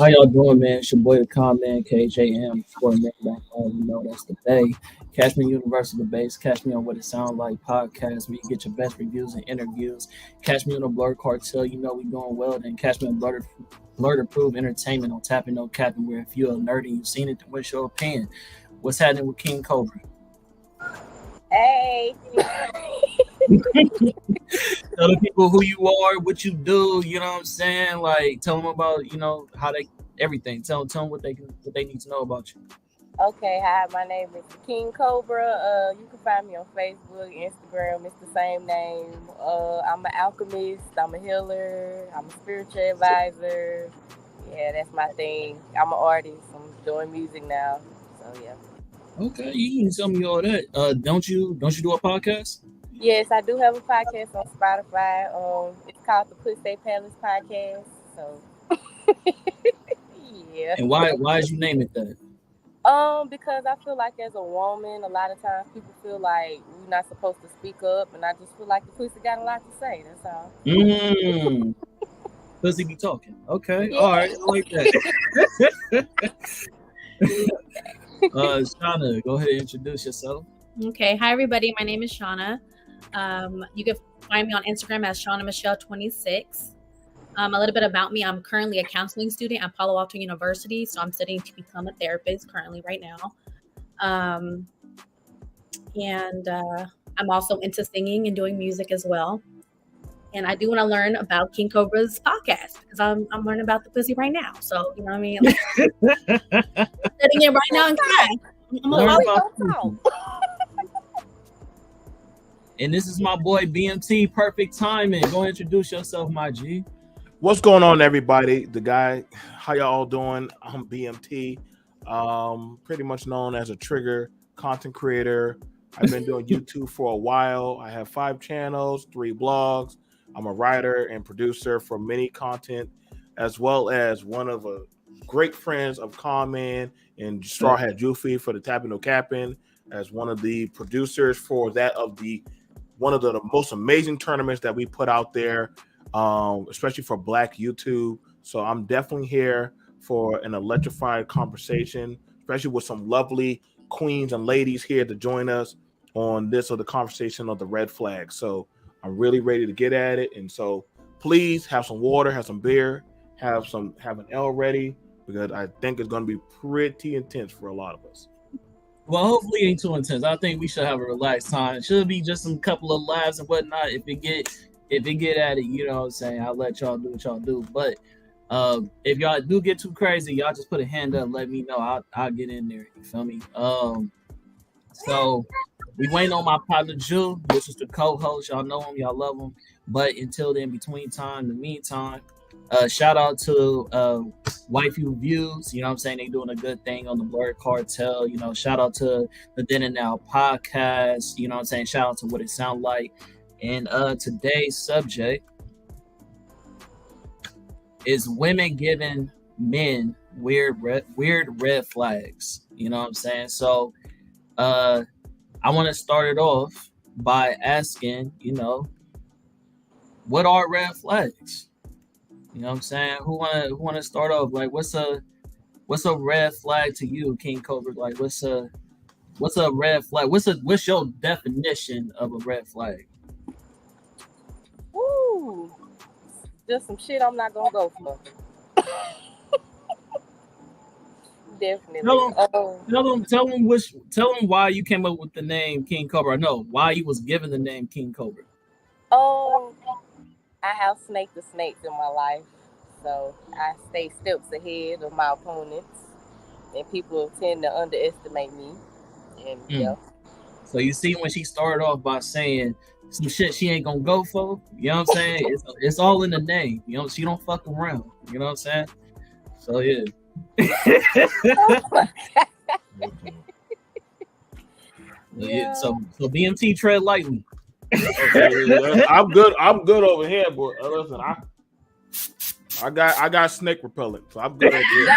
How y'all doing, man? It's your boy, the man, KJM, for man back home. You know, that's the Bay. Catch me Universal the Base. Catch me on What It Sound Like podcast, where you get your best reviews and interviews. Catch me on the Blerd Cartel. You know we doing well. Then catch me on Blerd Approved Entertainment on Tapping No Capping, where if you're a nerd and you've seen it, then what's your opinion? What's happening with King Cobra? Hey. Tell the people who you are, what you do, you know what I'm saying? Like, tell them about, how they, everything. Tell them what they need to know about you. Okay, hi, my name is King Cobra. You can find me on Facebook, Instagram, it's the same name. I'm an alchemist, I'm a healer, I'm a spiritual advisor. Yeah, that's my thing. I'm an artist, I'm doing music now. So yeah. Okay, you can tell me all that. Don't you do a podcast? Yes, I do have a podcast on Spotify. It's called the Pussy Palace Podcast. So yeah. And why did you name it that? Because I feel like as a woman, a lot of times people feel like we're not supposed to speak up, and I just feel like the pussy got a lot to say. That's all. Pussy be talking. Okay, yeah. All right, I like that. Shauna, go ahead and introduce yourself. Okay, hi everybody. My name is Shauna. You can find me on Instagram as Shauna Michelle 26. A little bit about me. I'm currently a counseling student at Palo Alto University, so I'm studying to become a therapist currently right now. And I'm also into singing and doing music as well. And I do want to learn about King Cobra's podcast because I'm learning about the pussy right now. So, you know what I mean? Sitting here right now in class. And this is my boy BMT, Perfect Timing. Go introduce yourself, my G. What's going on, everybody? The guy, how y'all doing? I'm BMT, pretty much known as a trigger content creator. I've been doing YouTube for a while. I have 5 channels, 3 blogs. I'm a writer and producer for many content, as well as one of a great friends of Common and Straw Hat Juffy for the Tapping No Capping, as one of the producers for that of one of the most amazing tournaments that we put out there, especially for Black YouTube. So I'm definitely here for an electrified conversation, especially with some lovely queens and ladies here to join us on this or the conversation of the red flag. So I'm really ready to get at it. And so please have some water, have some beer, have an L ready, because I think it's going to be pretty intense for a lot of us. Well, hopefully it ain't too intense. I think we should have a relaxed time. It should be just some couple of laughs and whatnot. If it get at it, you know what I'm saying, I'll let y'all do what y'all do. But if y'all do get too crazy, y'all just put a hand up, let me know. I'll get in there. You feel me? So we waiting on my partner Jew, which is the co-host. Y'all know him, y'all love him. But until then, in the meantime, shout out to Waifu Views. You know what I'm saying? They doing a good thing on the Blerd Cartel. You know, shout out to the Then and Now podcast. You know what I'm saying? Shout out to What It Sound Like. And today's subject is women giving men weird red flags. You know what I'm saying? So I want to start it off by asking, what are red flags? You know what I'm saying? Who wanna start off? Like, what's a red flag to you, King Cobra? Like, what's a red flag? What's your definition of a red flag? Woo! Just some shit I'm not gonna go for. Definitely. Tell them why you came up with the name King Cobra. No, why you was given the name King Cobra. I have snaked the snakes in my life, so I stay steps ahead of my opponents, and people tend to underestimate me. And yeah. So you see, when she started off by saying some shit she ain't gonna go for, you know what I'm saying? It's all in the name. You know, she don't fuck around. You know what I'm saying? So yeah. Yeah. So BMT tread lightly. Okay, I'm good over here, but listen, I got snake repellent, so I'm good over here.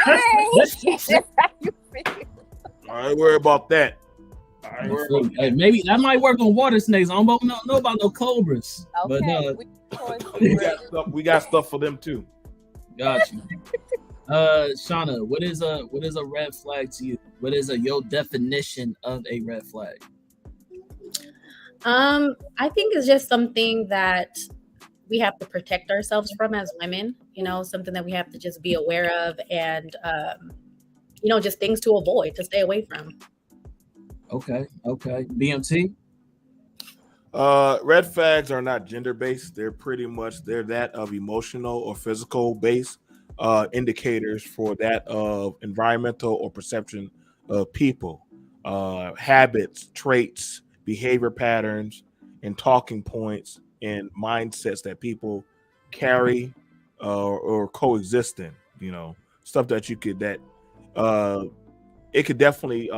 I ain't worried about that. Hey, maybe that might work on water snakes. I don't know about no cobras. Okay, but we got stuff for them too. Got you. Shauna, what is a red flag to you? What is your definition of a red flag? I think it's just something that we have to protect ourselves from as women, something that we have to just be aware of and, just things to avoid, to stay away from. Okay. BMT. Red flags are not gender based. They're that of emotional or physical based indicators for that of environmental or perception of people, habits, traits, behavior patterns, and talking points and mindsets that people carry or coexist in. Stuff that uh, it could definitely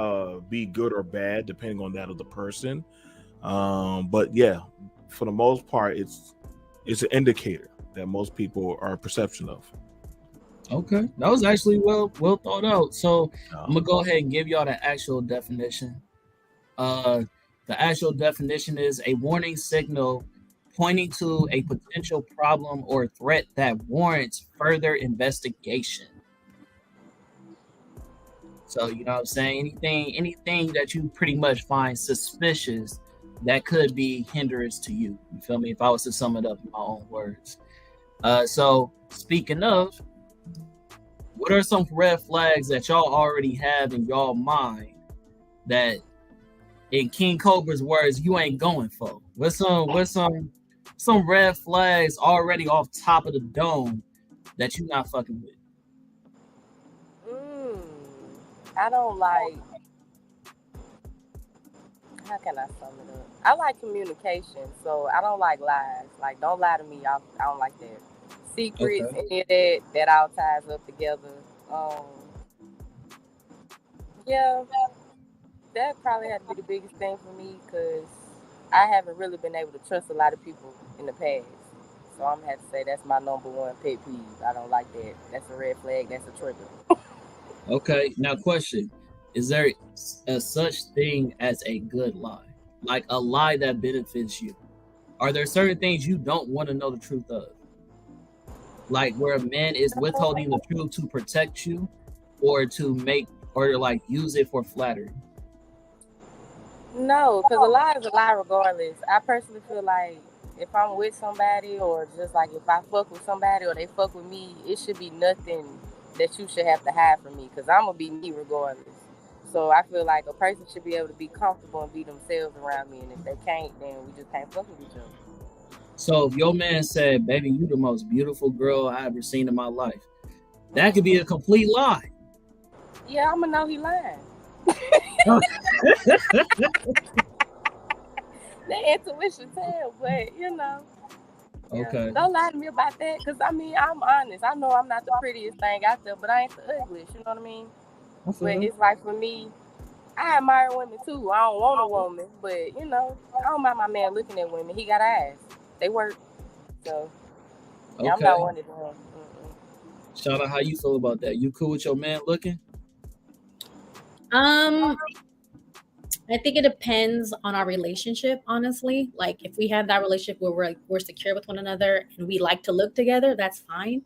be good or bad depending on that of the person. But yeah, for the most part, it's an indicator that most people are perception of. Okay, that was actually well thought out. So I'm gonna go ahead and give y'all the actual definition. Uh, the actual definition is a warning signal pointing to a potential problem or threat that warrants further investigation. So you know what I'm saying? Anything that you pretty much find suspicious that could be hindrance to you. You feel me? If I was to sum it up in my own words. So speaking of, what are some red flags that y'all already have in y'all mind that, in King Cobra's words, you ain't going for? What's some red flags already off top of the dome that you not fucking with? I don't like. How can I sum it up? I like communication, so I don't like lies. Like, don't lie to me. I don't like that. Secrets, any of that all ties up together. Yeah, that probably had to be the biggest thing for me because I haven't really been able to trust a lot of people in the past. So I'm gonna have to say that's my number one pet peeve. I don't like that. That's a red flag. That's a trigger. Okay, now question. Is there a such thing as a good lie? Like a lie that benefits you? Are there certain things you don't want to know the truth of? Like where a man is withholding the truth to protect you or to like use it for flattery? No, because a lie is a lie regardless. I personally feel like if I'm with somebody or just like if I fuck with somebody or they fuck with me, it should be nothing that you should have to hide from me because I'm going to be me regardless. So I feel like a person should be able to be comfortable and be themselves around me. And if they can't, then we just can't fuck with each other. So if your man said, "Baby, you the most beautiful girl I ever seen in my life," that could be a complete lie. Yeah, I'm going to know he lying. The intuition tell, but Okay. Don't lie to me about that, because I'm honest. I know I'm not the prettiest thing out there, but I ain't the ugliest. You know what I mean? But it's like for me, I admire women too. I don't want a woman, but I don't mind my man looking at women. He got eyes. They work. So yeah, I'm not one of them. Shauna, how you feel about that? You cool with your man looking? I think it depends on our relationship, honestly. Like if we have that relationship where we're secure with one another and we like to look together, that's fine.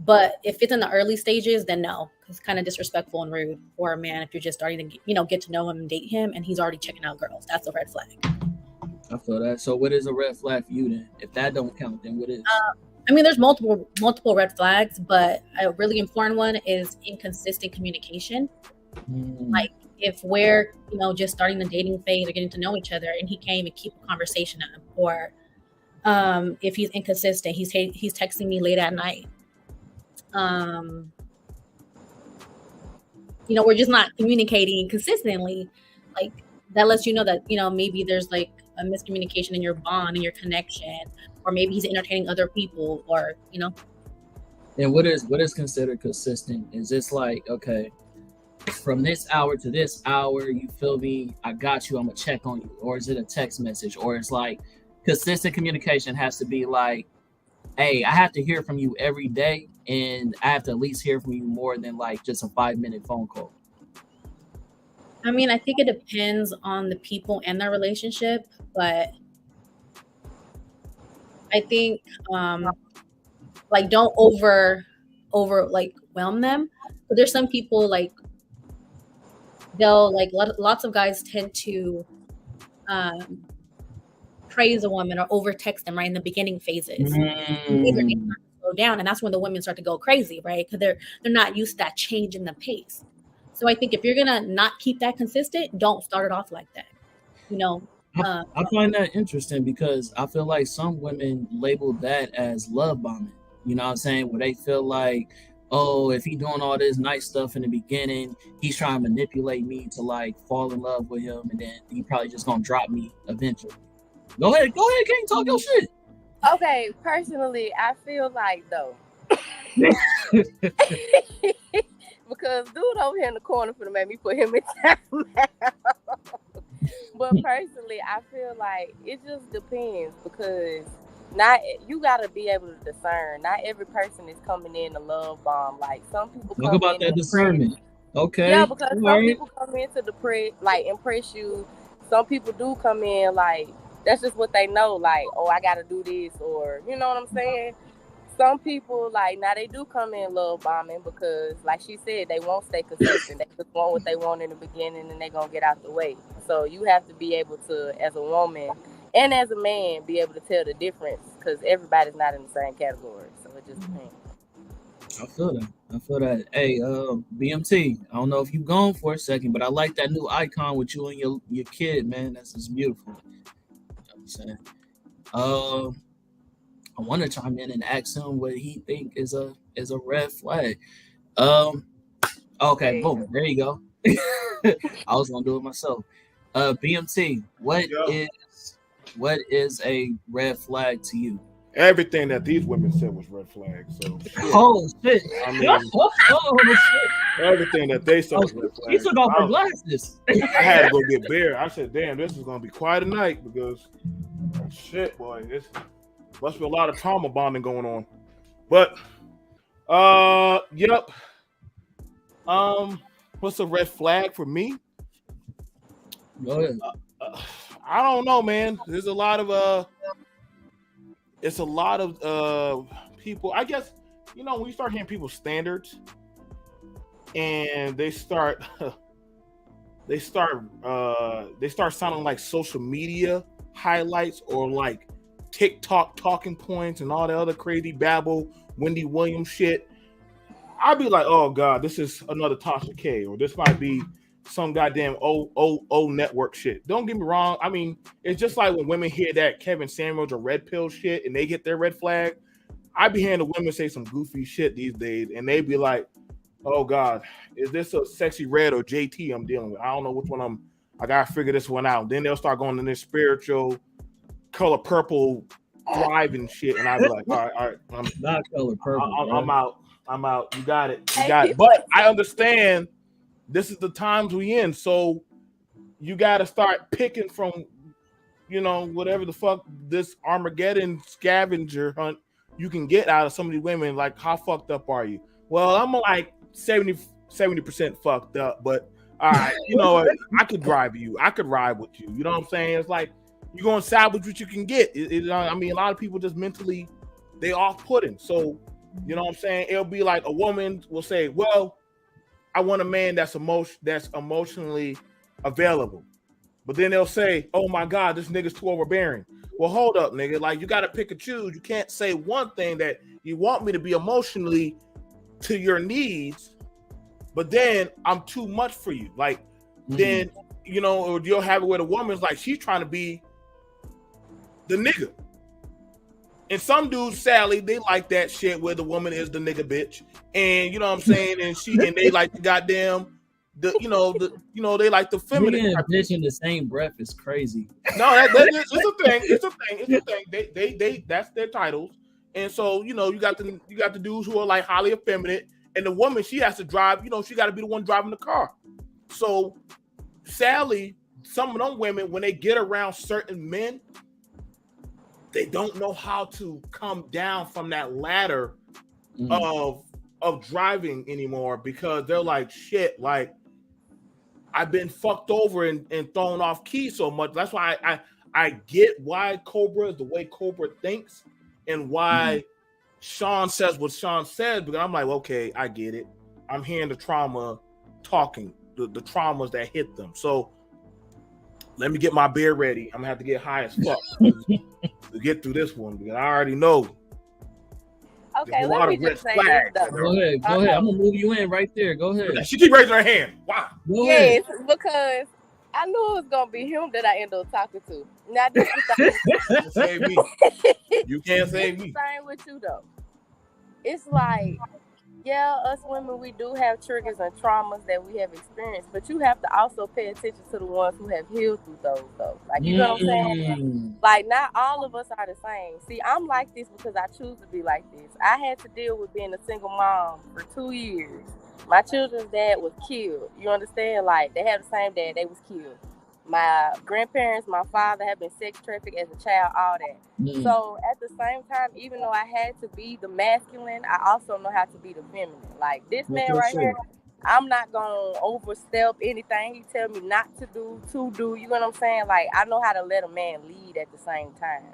But if it's in the early stages, then no. It's kind of disrespectful and rude for a man if you're just starting to get to know him and date him and he's already checking out girls. That's a red flag. I feel that. So what is a red flag for you then? If that don't count, then what is? There's multiple red flags, but a really important one is inconsistent communication. Like if we're just starting the dating phase or getting to know each other and he can't even keep a conversation up, or if he's inconsistent, he's texting me late at night, we're just not communicating consistently, like that lets you know that maybe there's like a miscommunication in your bond, in your connection, or maybe he's entertaining other people, or And what is considered consistent? Is this like, okay, from this hour to this hour, you feel me, I got you, I'm gonna check on you? Or is it a text message? Or it's like consistent communication has to be like, hey, I have to hear from you every day, and I have to at least hear from you more than like just a 5-minute phone call? I think it depends on the people and their relationship, but I think like don't over overwhelm them. But there's some people like they'll like lots of guys tend to praise a woman or over text them right in the beginning phases. Later they start to slow down, and that's when the women start to go crazy, right? Because they're not used to that change in the pace. So I think if you're gonna not keep that consistent, don't start it off like that. You know, I find that interesting because I feel like some women label that as love bombing. You know what I'm saying? Where they feel like, oh, if he doing all this nice stuff in the beginning, he's trying to manipulate me to like fall in love with him, and then he probably just gonna drop me eventually. Go ahead, King, talk your shit. Okay, personally, I feel like though. Because dude over here in the corner for to make me put him in time. But personally, I feel like it just depends because you gotta be able to discern. Not every person is coming in to love bomb. Like some people talk about that discernment. Okay. Yeah, because some people come in to impress you. Some people do come in like that's just what they know. Like, oh, I gotta do this, or you know what I'm saying. Some people like now they do come in love bombing because, like she said, they won't stay consistent. They just want what they want in the beginning, and they're gonna get out the way. So you have to be able to, as a woman and as a man, be able to tell the difference because everybody's not in the same category. So it just depends. I feel that. Hey, BMT, I don't know if you've gone for a second, but I like that new icon with you and your kid, man. That's just beautiful. You know what I'm saying? I want to chime in and ask him what he think is a red flag. Okay, boom, there you go. I was gonna do it myself. BMT, what is a red flag to you? Everything that these women said was red flags. So oh shit! I mean, shit. Everything that they said was red flags. You took off her glasses. I had to go get beer. I said, "Damn, this is gonna be quite a night because shit, boy, this must be a lot of trauma bonding going on." But yep. What's a red flag for me? Go ahead. I don't know, man. There's a lot of it's a lot of people. I guess when you start hearing people's standards and they start sounding like social media highlights or like TikTok talking points and all the other crazy babble, Wendy Williams shit. I'd be like, oh God, this is another Tasha K, or this might be some goddamn old network shit. Don't get me wrong. I mean, it's just like when women hear that Kevin Samuels or red pill shit and they get their red flag. I be hearing the women say some goofy shit these days, and they be like, oh God, is this a sexy red or JT I'm dealing with? I don't know which one I gotta figure this one out. Then they'll start going in this spiritual color purple thriving shit, and I be like, all right, I'm not color purple. I'm out. You got it. But I understand this is the times we in, so you got to start picking from, whatever the fuck this Armageddon scavenger hunt you can get out of some of these women. Like, how fucked up are you? Well, I'm like 70% fucked up, but all right, I could drive you. I could ride with you. You know what I'm saying? It's like you're going to salvage what you can get. I mean, a lot of people just mentally, they off-putting. So, you know what I'm saying? It'll be like a woman will say, well, I want a man that's emotionally available. But then they'll say, oh my God, this nigga's too overbearing. Well, hold up, nigga. Like, you got to pick and choose. You can't say one thing that you want me to be emotionally to your needs, but then I'm too much for you. Like, then, or you'll have it where the woman's like, she's trying to be the nigga. And some dudes, Sally, they like that shit where the woman is the nigga bitch, and you know what I'm saying, and they like the goddamn they like the feminine. Nigga and bitch in the same breath is crazy. No, it's a thing. It's a thing. They that's their titles, and so you got the dudes who are like highly effeminate, and the woman she has to drive. She got to be the one driving the car. So Sally, some of them women when they get around certain men, they don't know how to come down from that ladder of driving anymore because they're like, shit, like I've been fucked over and thrown off key so much. That's why I get why Cobra is the way Cobra thinks and why Sean says what Sean says, because I'm like, okay, I get it. I'm hearing the trauma talking, the traumas that hit them. So let me get my beer ready. I'm gonna have to get high as fuck to get through this one, because I already know. Okay, let me just say this though. Go ahead. I'm gonna move you in right there. Go ahead. She keep raising her hand. Wow. Yes, because I knew it was gonna be him that I ended up talking to. Now this is the save me. You can't save me. Same with you though. It's like, yeah, us women, we do have triggers and traumas that we have experienced, but you have to also pay attention to the ones who have healed through those though. Like, you know what I'm saying? Like, not all of us are the same. See, I'm like this because I choose to be like this. I had to deal with being a single mom for 2 years. My children's dad was killed. You understand? Like, they have the same dad, they was killed. My grandparents, my father had been sex trafficked as a child, all that. So at the same time, even though I had to be the masculine, I also know how to be the feminine. Like, this man right here, I'm not gonna overstep anything he tell me not to do, you know what I'm saying? Like, I know how to let a man lead at the same time.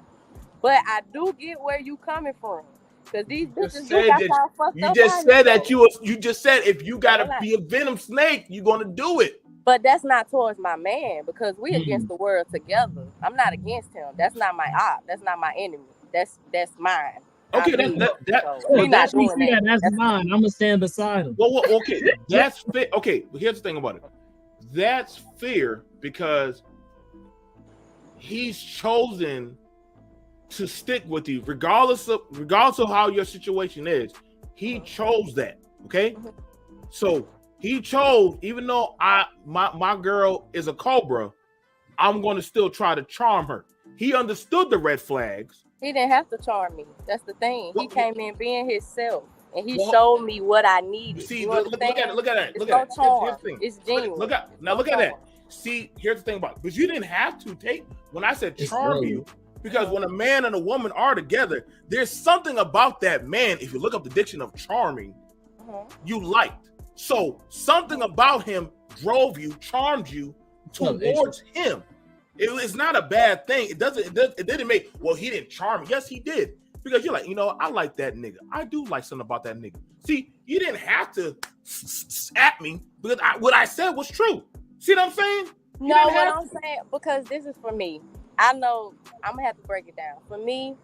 But I do get where you coming from. Because these bitches you just said that you just said if you gotta be a venom snake, you're gonna do it. But that's not towards my man, because we against the world together. I'm not against him. That's not my op. That's not my enemy. That's mine. Okay, that's mine. I'm gonna stand beside him. Well, okay, that's fair. Okay, but here's the thing about it. That's fair because he's chosen to stick with you, regardless of how your situation is. He chose that. Okay, so. He chose, even though my girl is a cobra, I'm going to still try to charm her. He understood the red flags. He didn't have to charm me. That's the thing. He came in being himself, and he showed me what I needed. See, look at it. Here's the thing. It's genuine. Look at that. See, here's the thing about it. But you didn't have to take, when I said charm you, because when a man and a woman are together, there's something about that man, if you look up the diction of charming, you liked. So something about him drove you, charmed you towards him. It's not a bad thing. It didn't make, well, he didn't charm me. Yes, he did. Because you're like, I like that nigga. I do like something about that nigga. See, you didn't have to at me because what I said was true. See what I'm saying? No, what I'm saying, because this is for me. I know I'm going to have to break it down. For me,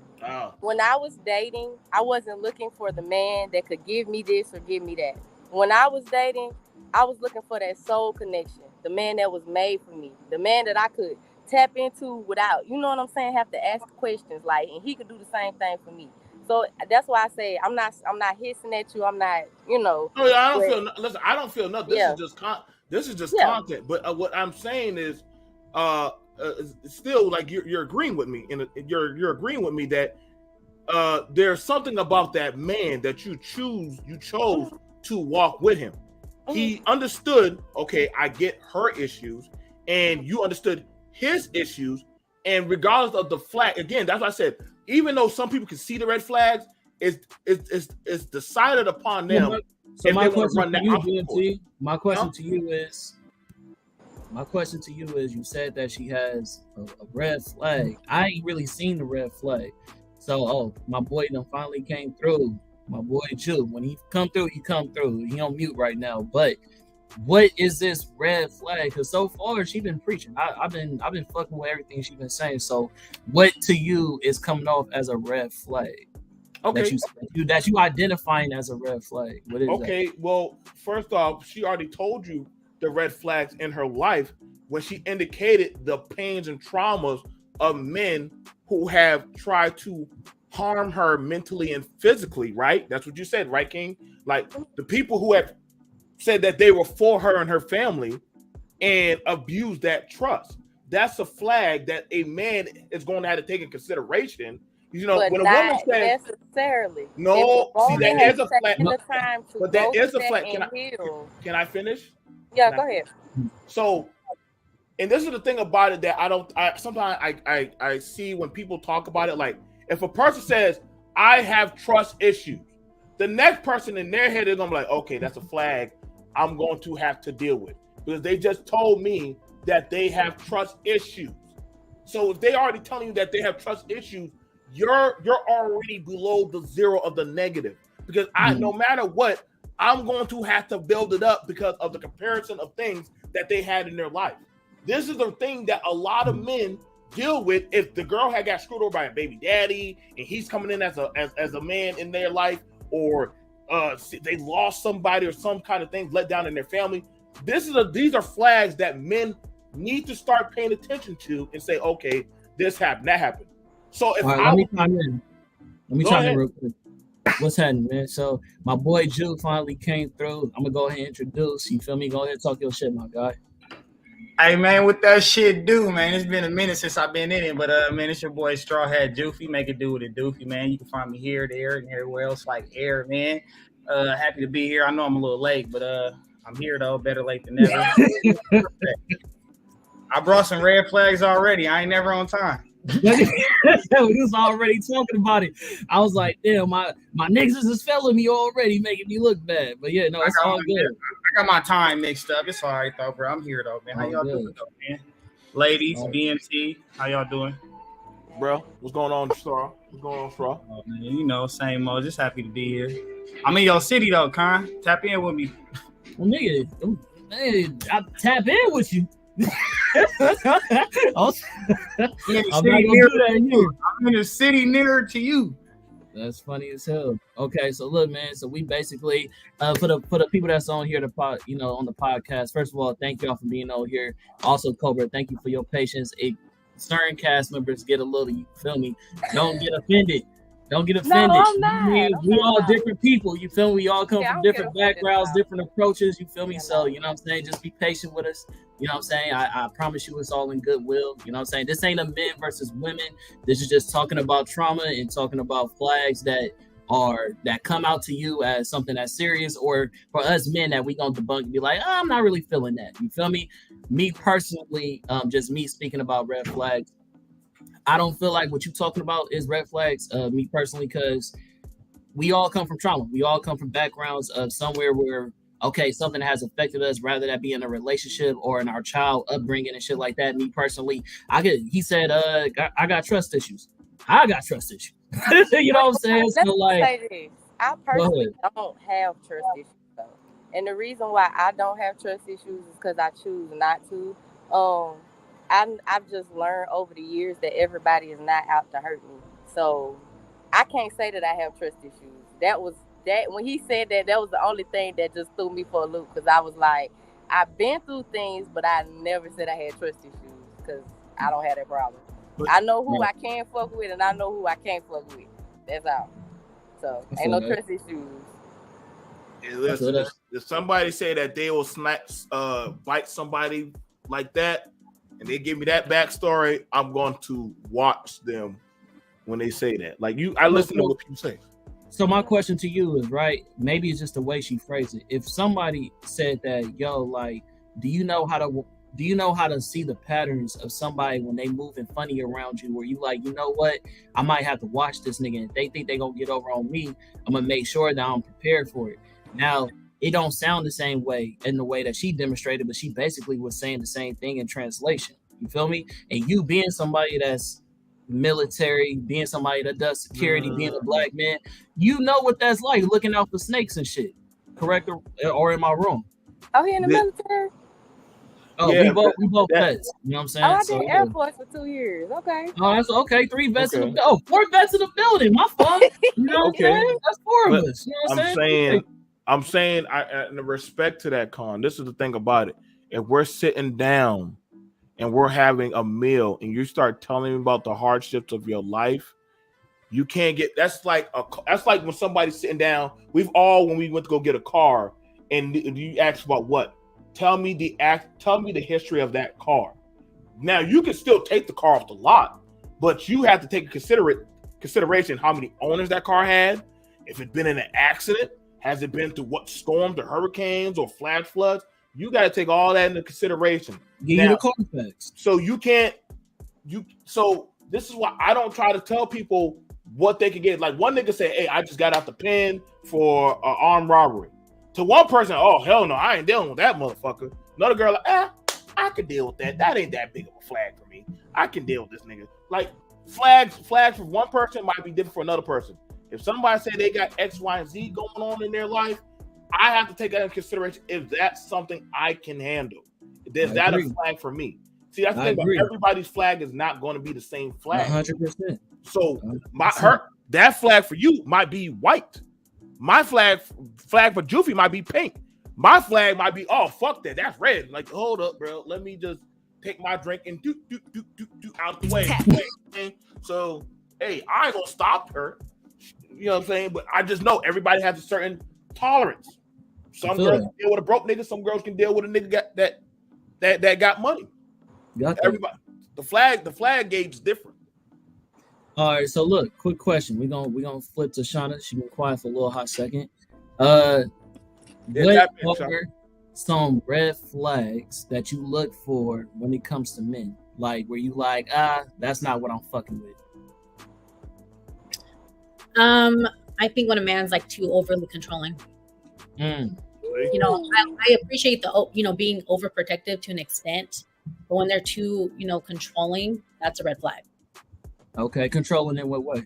when I was dating, I wasn't looking for the man that could give me this or give me that. When I was dating, I was looking for that soul connection, the man that was made for me, the man that I could tap into without, you know what I'm saying, have to ask questions, like, and he could do the same thing for me. So that's why I say I'm not hissing at you. I'm not, Oh yeah, I don't feel nothing. This is just content. But what I'm saying is, still, like you're agreeing with me, and you're agreeing with me that there's something about that man that you chose to walk with him. He understood, okay, I get her issues, and you understood his issues, and regardless of the flag, again, that's what I said, even though some people can see the red flags, it's decided upon them. So my question to you, DMT, my question to you is, you said that she has a red flag. I ain't really seen the red flag. So, my boy done finally came through. My boy Chew, when he come through, he come through. He on mute right now. But what is this red flag? Because so far she been preaching. I've been fucking with everything she's been saying. So what to you is coming off as a red flag? Okay, that you identifying as a red flag. What is that? Well, first off, she already told you the red flags in her life when she indicated the pains and traumas of men who have tried to harm her mentally and physically, right? That's what you said, right, King? Like the people who have said that they were for her and her family and abused that trust. That's a flag that a man is going to have to take in consideration. But when a woman says necessarily, no, see, there is a flag. But there is a flag. Can I finish? Yeah, go ahead. So, and this is the thing about it that sometimes I see when people talk about it, like, if a person says, I have trust issues, the next person in their head is going to be like, okay, that's a flag I'm going to have to deal with. Because they just told me that they have trust issues. So if they already telling you that they have trust issues, you're already below the zero of the negative, because no matter what, I'm going to have to build it up because of the comparison of things that they had in their life. This is the thing that a lot of men deal with. If the girl had got screwed over by a baby daddy and he's coming in as a man in their life, or they lost somebody or some kind of thing let down in their family, these are flags that men need to start paying attention to and say, okay, this happened, that happened. So if let me chime in real quick. What's happening, man? So my boy Jew finally came through. I'm gonna go ahead and introduce. You feel me? Go ahead and talk your shit, my guy. Hey man, what that shit do, man? It's been a minute since I've been in it, but man, it's your boy Straw Hat Doofy. Make it do what it doofy, man. You can find me here, there, and everywhere else like air, man. Happy to be here. I know I'm a little late, but I'm here though. Better late than never. I brought some red flags already. I ain't never on time. We was already talking about it. I was like, damn, my niggas is failing me already, making me look bad. But yeah, no, it's all good. I got my time mixed up. It's all right though, bro. I'm here though, man. How y'all doing though, man? Ladies, BMT, how y'all doing? Bro, what's going on, Straw? What's going on, Straw? Oh, man, you know, same old. Just happy to be here. I'm in your city though, Con. Tap in with me. Well, nigga, man, I tap in with you. I'm in a city nearer to you. That's funny as hell. Okay, so look, man. So we basically for the people that's on here, on the podcast. First of all, thank y'all for being on here. Also, Cobra, thank you for your patience. Certain cast members get a little, you feel me? Don't get offended. Don't get offended. No, I'm not. We all different people. You feel me? We all come from different backgrounds, different approaches. You feel me? So, you know what I'm saying? Just be patient with us. You know what I'm saying? I promise you it's all in goodwill. You know what I'm saying? This ain't a men versus women. This is just talking about trauma and talking about flags that come out to you as something that's serious, or for us men that we gonna debunk and be like, I'm not really feeling that. You feel me? Me personally, just me speaking about red flags, I don't feel like what you're talking about is red flags, me personally, because we all come from trauma. We all come from backgrounds of somewhere where, okay, something has affected us, rather that be in a relationship or in our child upbringing and shit like that. Me personally, he said, I got trust issues. I got trust issues. You know what I'm saying? So like, I personally don't have trust issues though. And the reason why I don't have trust issues is because I choose not to. I've just learned over the years that everybody is not out to hurt me. So I can't say that I have trust issues. When he said that was the only thing that just threw me for a loop, because I was like, I've been through things, but I never said I had trust issues because I don't have that problem. I know who I can fuck with, and I know who I can't fuck with. That's all. So ain't no trust issues. Hey, listen, if somebody say that they will bite somebody like that, and they give me that backstory, I'm going to watch them when they say that. Like I listen to what people say. So my question to you is, right, maybe it's just the way she phrased it. If somebody said that, yo, like, do you know how to see the patterns of somebody when they moving funny around you, where you like, you know what, I might have to watch this nigga. If they think they gonna get over on me, I'm gonna make sure that I'm prepared for it. Now, it don't sound the same way in the way that she demonstrated, but she basically was saying the same thing in translation. You feel me? And you being somebody that's military, being somebody that does security, being a black man, you know what that's like, looking out for snakes and shit. Correct, or am I wrong? Oh, he in the military? Oh, yeah, we both vets. You know what I'm saying? Oh, I did Air Force for 2 years. Okay. Oh, that's okay. 3 vets in the 4 vets in the building. My fault. You know what I'm saying? That's 4 of us. You know what I'm saying, in respect to that, Con, this is the thing about it. If we're sitting down and we're having a meal and you start telling me about the hardships of your life, you can't get, that's like when somebody's sitting down. When we went to go get a car and you ask about what? Tell me the history of that car. Now you can still take the car off the lot, but you have to take consideration how many owners that car had, if it's been in an accident, has it been through what storms or hurricanes or flash floods. You got to take all that into consideration. Give you the Carfax. So so this is why I don't try to tell people what they can get. Like one nigga say, hey, I just got out the pen for an armed robbery. To one person, oh, hell no, I ain't dealing with that motherfucker. Another girl, like, I can deal with that. That ain't that big of a flag for me. I can deal with this nigga. Like, flags for one person might be different for another person. If somebody say they got X, Y, and Z going on in their life, I have to take that into consideration if that's something I can handle. Is that a flag for me? See, that's the thing about everybody's flag is not going to be the same flag. 100%. So that flag for you might be white. My flag for Joofy might be pink. My flag might be, oh, fuck that. That's red. Like, hold up, bro. Let me just take my drink and do out the way. So, hey, I ain't gonna stop her. You know what I'm saying? But I just know everybody has a certain tolerance. Some girls can deal with a broke nigga. Some girls can deal with a nigga that got money. Everybody. The flag gauge is different. All right, so look, quick question. We're gonna flip to Shauna. She's been quiet for a little hot second. What are some red flags that you look for when it comes to men? Like where you like, that's not what I'm fucking with. I think when a man's like too overly controlling. You know, I appreciate the being overprotective to an extent, but when they're too controlling, that's a red flag. Okay, controlling in what way?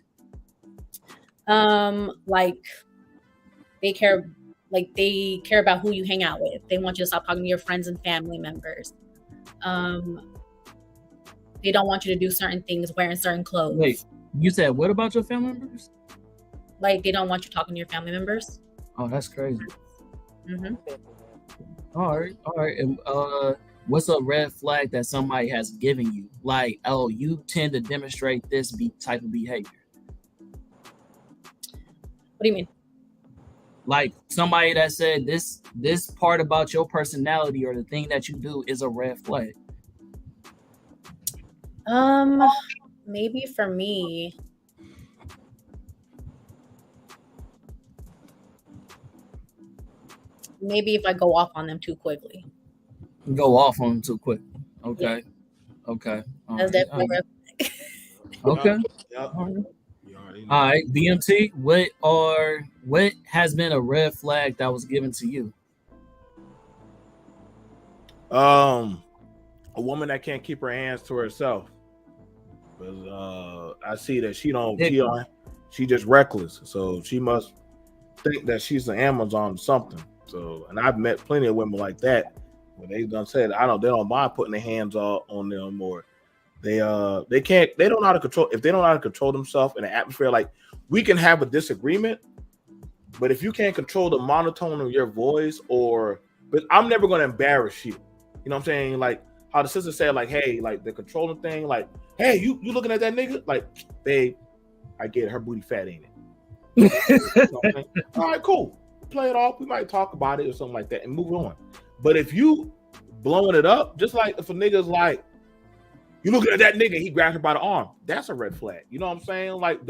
Like they care about who you hang out with. They want you to stop talking to your friends and family members. They don't want you to do certain things, wearing certain clothes. Wait, you said what about your family members? Like they don't want you talking to your family members. Oh, that's crazy. Mm-hmm. All right. And what's a red flag that somebody has given you? Like, oh, you tend to demonstrate this type of behavior. What do you mean? Like somebody that said this part about your personality or the thing that you do is a red flag. Maybe for me, maybe if I go off on them too quickly. Go off on them too quick. Okay. Yeah. Okay. That's definitely red flag. Okay. Yep. All right, BMT, what has been a red flag that was given to you? A woman that can't keep her hands to herself. Because I see that she just reckless. So she must think that she's an Amazon or something. So, and I've met plenty of women like that where they done said they don't mind putting their hands on them, or they don't know how to control. If they don't know how to control themselves in an atmosphere, like we can have a disagreement, but if you can't control the monotone of your voice, but I'm never going to embarrass you. You know what I'm saying? Like how the sister said, like, hey, like the controlling thing, like, hey, you looking at that nigga? Like, babe, I get it. Her booty fat, ain't it? You know what I'm saying? All right, cool. Play it off. We might talk about it or something like that and move on. But if you blowing it up, just like if a nigga's like, you looking at that nigga, he grabs her by the arm, that's a red flag. You know what I'm saying? Like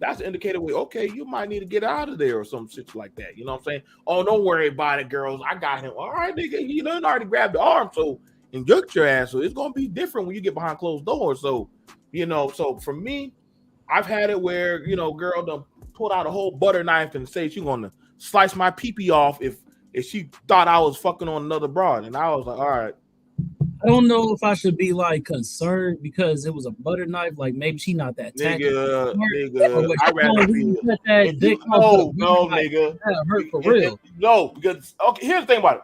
that's an indicator where, okay, you might need to get out of there or some shit like that. You know what I'm saying? Oh, don't worry about it, girls. I got him. All right, nigga, he done already grabbed the arm, so and jerked your ass. So it's gonna be different when you get behind closed doors. So, so for me, I've had it where, girl done pulled out a whole butter knife and say she's gonna slice my pee-pee off if she thought I was fucking on another broad. And I was like, all right. I don't know if I should be like concerned because it was a butter knife. Like maybe she not that nigga. I'd rather be nigga. That hurt for real. No, because here's the thing about it.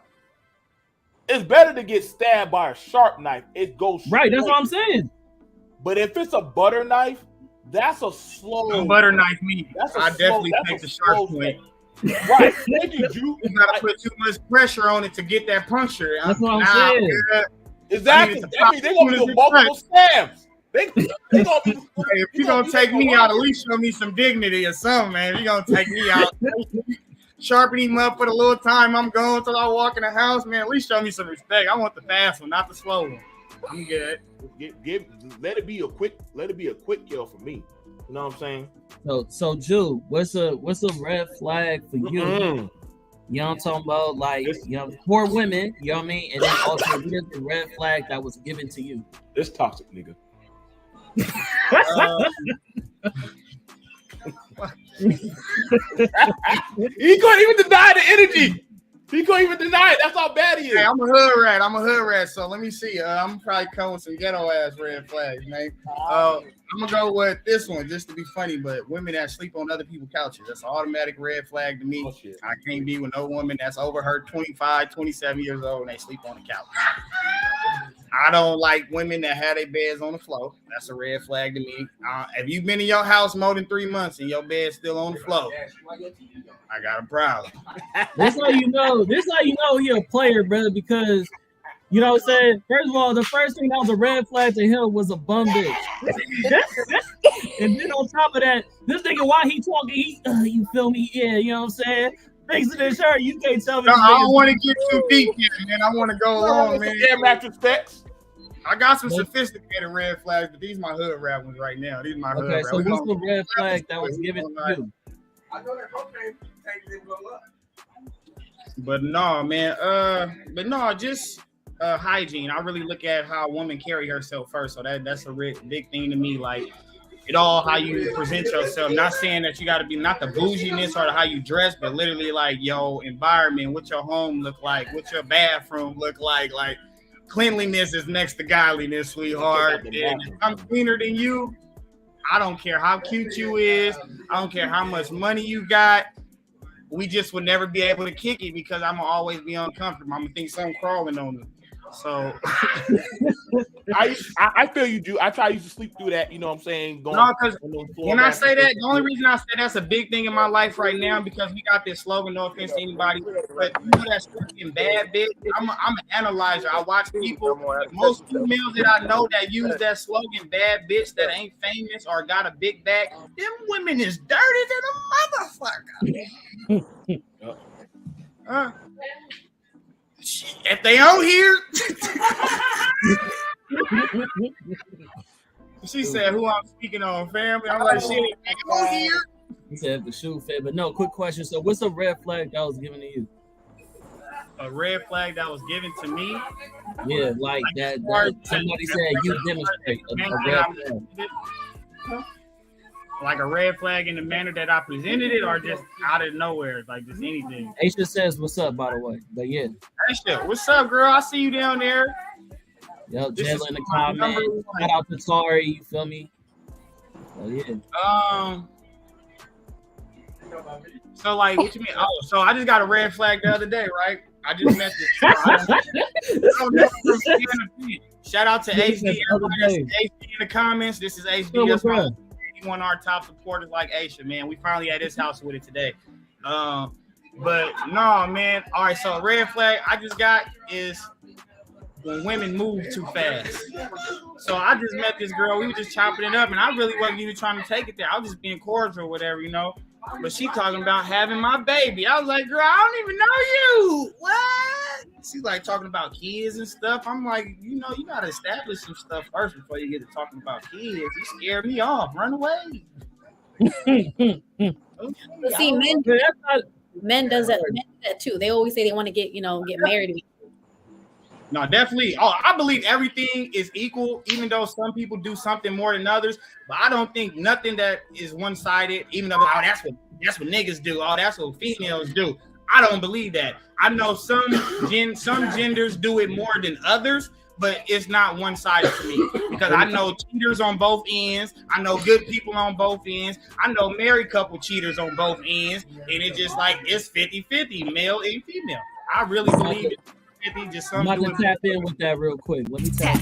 It's better to get stabbed by a sharp knife. It goes right. That's what I'm saying. But if it's a butter knife, that's a slow. Don't butter knife me. I definitely take the sharp point. Right. Thank you, Drew. You gotta put too much pressure on it to get that puncture. That's what I'm saying. Exactly. That means they're gonna do multiple stabs. They gonna be. If you're gonna take me out, at least show me some dignity or something, man. If you're gonna take me out, sharpen him up for the little time I'm going till I walk in the house, man. At least show me some respect. I want the fast one, not the slow one. I'm good. Let it be a quick kill for me. You know what I'm saying? So Jude, what's a red flag for you? Mm-hmm. You know what I'm talking about? Like, for women, you know what I mean? And then also here's the red flag that was given to you. This toxic nigga. He couldn't even deny the energy. He couldn't even deny it. That's how bad he is. Hey, I'm a hood rat. So let me see. I'm probably coming with some ghetto ass red flags, man. I'm gonna go with this one just to be funny. But women that sleep on other people's couches, that's an automatic red flag to me. Oh, shit. I can't be with no woman that's over her 25, 27 years old and they sleep on the couch. I don't like women that have their beds on the floor. That's a red flag to me. If you've been in your house more than 3 months and your bed's still on the floor, I got a problem. This how you know. This how you know you're a player, brother. Because you know what I'm saying. First of all, the first thing that was a red flag to him was a bum bitch. And then on top of that, this nigga while he talking, you feel me? Yeah, you know what I'm saying. Fixing his shirt, you can't tell me. No, I don't want to get too deep here, man. I want to go along, man. Air mattress specs. I got some sophisticated red flags, but these are my hood rap ones right now. These are my hood rap. So what's the red flag that was given to you? I know that cocaine takes it blow up. But no, man. Just hygiene. I really look at how a woman carry herself first. So that's a big thing to me. Like it all how you present yourself. Not saying that you got to be not the bouginess or how you dress, but literally like your environment, what your home look like, what your bathroom look like. Like cleanliness is next to godliness, sweetheart. And if I'm cleaner than you, I don't care how cute you is. I don't care how much money you got. We just would never be able to kick it because I'm gonna always be uncomfortable. I'm gonna think something crawling on me. So I feel you do. I try to sleep through that, you know what I'm saying? No, because when I say that, the only reason I say that's a big thing in my life right now because we got this slogan, no offense to anybody, but people that's fucking bad bitch, I'm an analyzer. I watch people, most females that I know that use that slogan, bad bitch, that ain't famous or got a big back, them women is dirty than a motherfucker. If they on here, she said, "Who I'm speaking on, family?" I'm like, "Shit, if they on here." He said the shoe fit, but no. Quick question. So, what's a red flag that was given to you? A red flag that was given to me. Yeah, like that somebody said you demonstrate a red flag. Like a red flag in the manner that I presented it, or just out of nowhere, like just anything. Aisha says, "What's up?" By the way, but yeah. Aisha, what's up, girl? I see you down there. Yo, Jill in the comments. Shout out to Sorry, you feel me? Oh yeah. So like, what you mean? Oh, so I just got a red flag the other day, right? I just met this. Shout out to HD. Everybody that's HD in the comments. This is HD. That's one of our top supporters, like Aisha, man. We finally at his house with it today. But no, man. All right, so a red flag I just got is when women move too fast. So I just met this girl. We were just chopping it up, and I really wasn't even trying to take it there. I was just being cordial or whatever, you know. But she talking about having my baby. I was like, girl, I don't even know you. What? She's like talking about kids and stuff. I'm like, you know, you got to establish some stuff first before you get to talking about kids. You scared me off. Run away. See, men does that too. They always say they want to get married. No, definitely. Oh, I believe everything is equal, even though some people do something more than others. But I don't think nothing that is one-sided, even though that's what niggas do. Oh, that's what females do. I don't believe that. I know some genders do it more than others, but it's not one-sided to me because I know cheaters on both ends. I know good people on both ends. I know married couple cheaters on both ends, and it's just like it's 50-50, male and female. I really believe it. I'm about to tap in with that real quick. Let me tap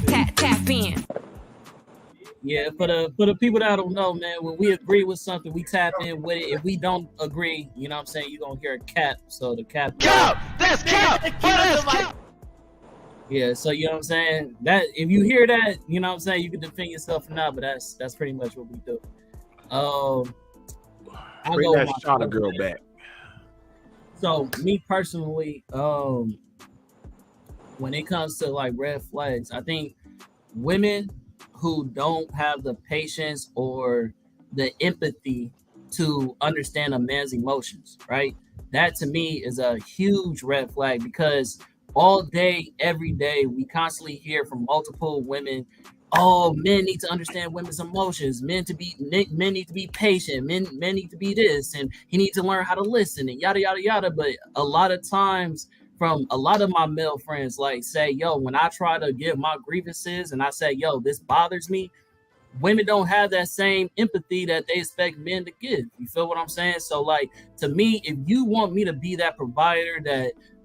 in. Yeah, for the people that don't know, man, when we agree with something, we tap in with it. If we don't agree, you know what I'm saying, you're gonna hear a cap. So the cap. Cap! That's cap! That's cap! Yeah, so you know what I'm saying? That if you hear that, you know what I'm saying, you can defend yourself or not, but that's pretty much what we do. Bring that shot girl back. So me personally, when it comes to like red flags, I think women who don't have the patience or the empathy to understand a man's emotions, right? That to me is a huge red flag because all day, every day, we constantly hear from multiple women oh, men need to understand women's emotions. Men need to be patient. Men need to be this, and he needs to learn how to listen, and yada yada yada. But a lot of times, from a lot of my male friends, like say, yo, when I try to give my grievances and I say, yo, this bothers me, women don't have that same empathy that they expect men to give. You feel what I'm saying? So like, to me, if you want me to be that provider,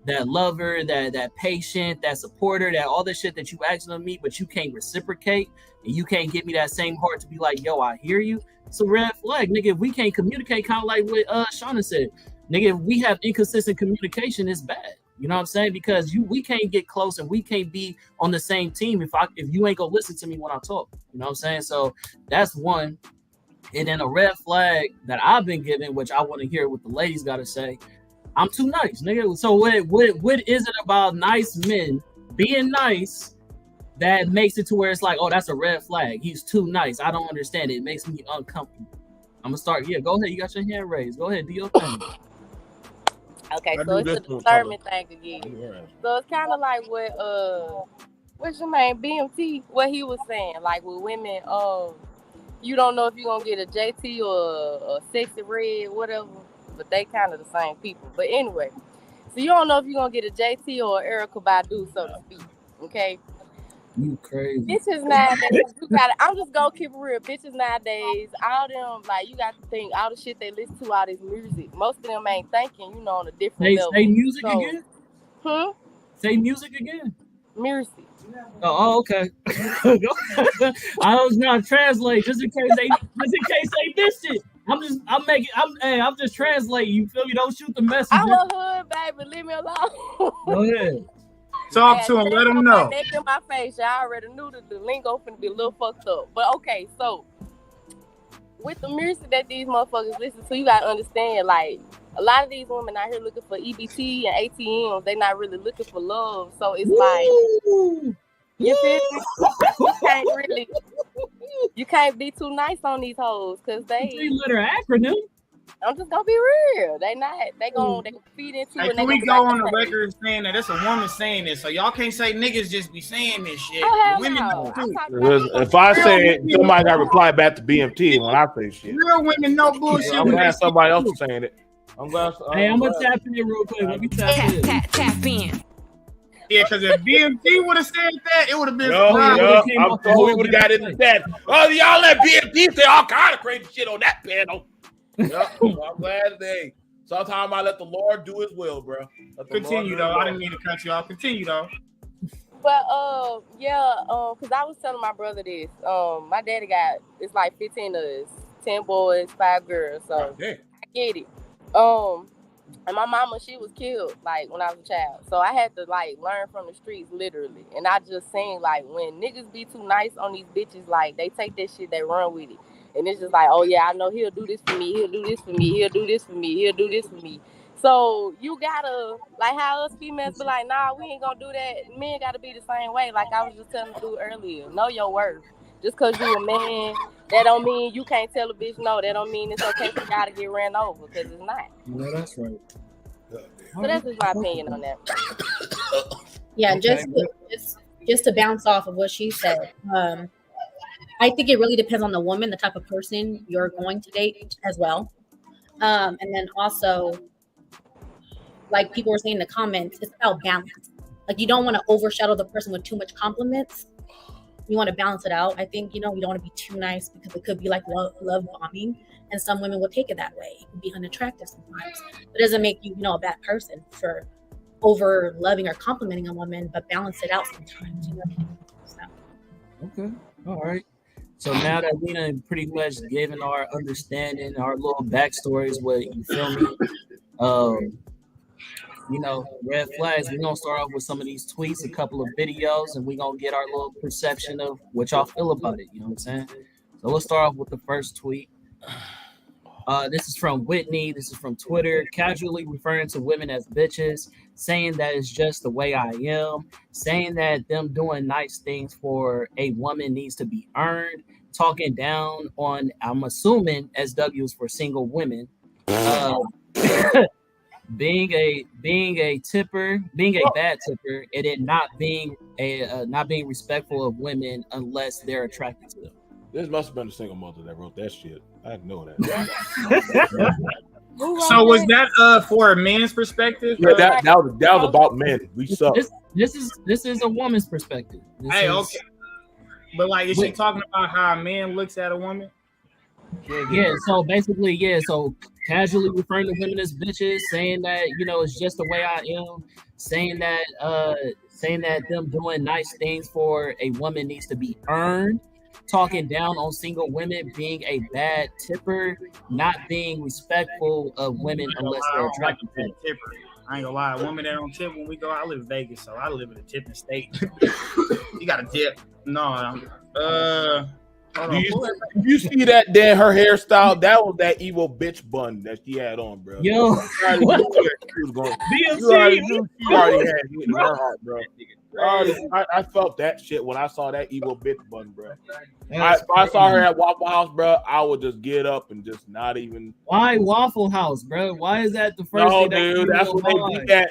that lover, that patient, that supporter, that all the shit that you asking of me, but you can't reciprocate and you can't give me that same heart to be like, yo, I hear you, it's a red flag, nigga. If we can't communicate, kind of like what Shauna said, nigga, if we have inconsistent communication, it's bad. You know what I'm saying? Because we can't get close and we can't be on the same team if you ain't gonna listen to me when I talk. You know what I'm saying? So that's one. And then a red flag that I've been given, which I want to hear what the ladies got to say. I'm too nice, nigga. So what is it about nice men being nice that makes it to where it's like, oh, that's a red flag? He's too nice. I don't understand it. It makes me uncomfortable. I'm gonna start. Yeah, go ahead. You got your hand raised. Go ahead, do your thing. Okay, so it's a discernment thing again. Yeah. So it's kind of like what's your name, BMT? What he was saying, like with women, you don't know if you're gonna get a JT or a sexy red, whatever. But they kind of the same people. But anyway, so you don't know if you're gonna get a JT or Erica Badu, so to speak. Okay. You crazy. Bitches nowadays, I'm just gonna keep it real. Bitches nowadays, all them, like, you got to think, all the shit they listen to, all this music, most of them ain't thinking, you know, on a different level. Say music again? Say music again? Music. Oh, okay. I was gonna translate just in case they missed it. I'm just translating. You feel me? Don't shoot the messenger. I'm a hood baby. Leave me alone. Go ahead. Talk to him. Let him know. Neck in my face. I already knew that the lingo finna be a little fucked up. But okay, so with the music that these motherfuckers listen to, you gotta understand, like, a lot of these women out here looking for EBT and ATMs. They not really looking for love. So it's like, you feel me? You can't be too nice on these hoes because they 3-letter acronym. I'm just gonna be real. They gonna feed into it. Can we go on the record saying that it's a woman saying this? So y'all can't say niggas just be saying this shit. Women know too. If I say it, somebody got to reply back to BMT when I say shit. Real women know bullshit. I'm glad somebody else is saying it. I'm glad. Hey, I'm gonna tap in real quick. Let me tap in. Yeah, because if BMT would have said that, it would have been. I'm told we would have got into that. Oh, y'all let BMT say all kind of crazy shit on that panel. Yep, I'm glad they. Sometimes I let the Lord do His will, bro. Continue though. I didn't mean to cut you off. Continue though. But because I was telling my brother this. My daddy it's like 15 of us, 10 boys, 5 girls. So I get it. And my mama, she was killed like when I was a child. So I had to like learn from the streets literally. And I just seen like when niggas be too nice on these bitches, like they take that shit, they run with it. And it's just like, oh yeah, I know he'll do this for me, he'll do this for me, he'll do this for me, he'll do this for me. So you gotta, like how us females be like, nah, we ain't gonna do that. Men gotta be the same way. Like I was just telling the dude earlier, know your worth. Just cause you a man, that don't mean you can't tell a bitch no. That don't mean it's okay for y'all to get ran over, because it's not. No, that's right. So that's just my opinion on that. Yeah, just to bounce off of what she said. I think it really depends on the woman, the type of person you're going to date as well. And then also, like people were saying in the comments, it's about balance. Like you don't want to overshadow the person with too much compliments. You want to balance it out. I think, you don't want to be too nice because it could be like love bombing. And some women will take it that way. It can be unattractive sometimes. It doesn't make you, a bad person for over loving or complimenting a woman, but balance it out sometimes. So. Okay. All right. So now that we done pretty much given our understanding, our little backstories, what you feel me? Red flags. We're gonna start off with some of these tweets, a couple of videos, and we're gonna get our little perception of what y'all feel about it. You know what I'm saying? So let's start off with the first tweet. This is from Whitney. This is from Twitter. Casually referring to women as bitches, saying that it's just the way I am, saying that them doing nice things for a woman needs to be earned, talking down on, I'm assuming, SWs for single women. being a tipper, being a bad tipper, and then not being respectful of women unless they're attracted to them. This must have been a single mother that wrote that shit. I know that. So was that for a man's perspective? Yeah, that was about men. We suck. This is a woman's perspective. Okay. But like, is she talking about how a man looks at a woman? Yeah, so basically, so casually referring to women as bitches, saying that, it's just the way I am, saying that them doing nice things for a woman needs to be earned, talking down on single women, being a bad tipper, not being respectful of women unless they're attracted to them. I ain't gonna lie, a woman that don't tip when we go, I live in Vegas, so I live in a tipping state. You gotta tip. No, you see that then her hairstyle? That was that evil bitch bun that she had on, bro. Yo, she already had it in her heart, bro. I felt that shit when I saw that evil bitch bun, bro. If I saw her at Waffle House, bro, I would just get up and just not even. Why Waffle House, bro? Why is that the first No, thing? Dude, that's what they beat at.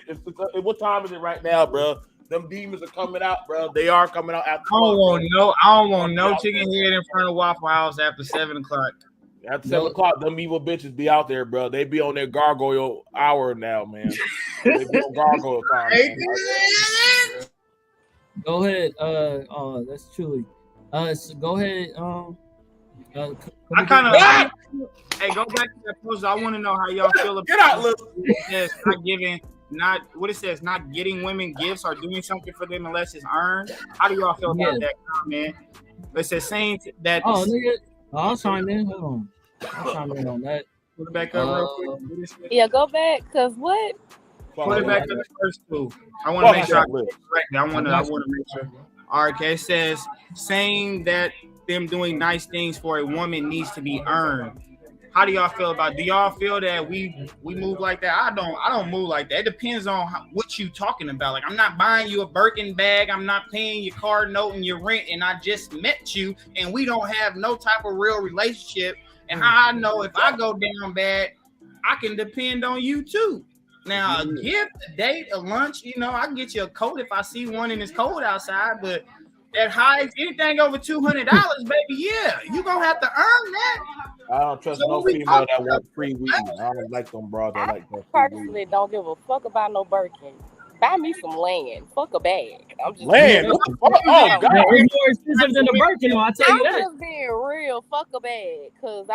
What time is it right now, bro? Them demons are coming out, bro. They are coming out after. I don't want no chicken head in front of Waffle House after 7 o'clock. After 7 o'clock, them evil bitches be out there, bro. They be on their gargoyle hour now, man. They be on gargoyle time. Man. Go ahead. That's truly. So go ahead. I kind of. Hey, go back to that post. I want to know how y'all feel about. Get out, look. Not getting women gifts or doing something for them unless it's earned. How do y'all feel about that comment? It says saying that. Oh, nigga. I'll chime in. Hold on. I'll chime in on that. Put it back up real quick. Yeah, go back. Cause what? Put it back to the first two. I want to make sure I get it correct. I want to make sure. All right, okay. It says saying that them doing nice things for a woman needs to be earned. How do y'all feel about it? Do y'all feel that we move like that? I don't move like that. It depends on what you talking about. Like, I'm not buying you a Birkin bag. I'm not paying your car note and your rent. And I just met you and we don't have no type of real relationship. And how I know if I go down bad, I can depend on you too. Now, a gift, a date, a lunch, I can get you a coat if I see one and it's cold outside. But at highs, anything over $200, baby, yeah, you gonna have to earn that. I don't trust no female that want free weed. I don't like them bros that like that. Personally, don't give a fuck about no Birkin. Buy me some land. Fuck a bag. I'm just land. Oh God, it's more expensive than the Birkin. I'll tell you that. I'm just being real. Fuck a bag, cause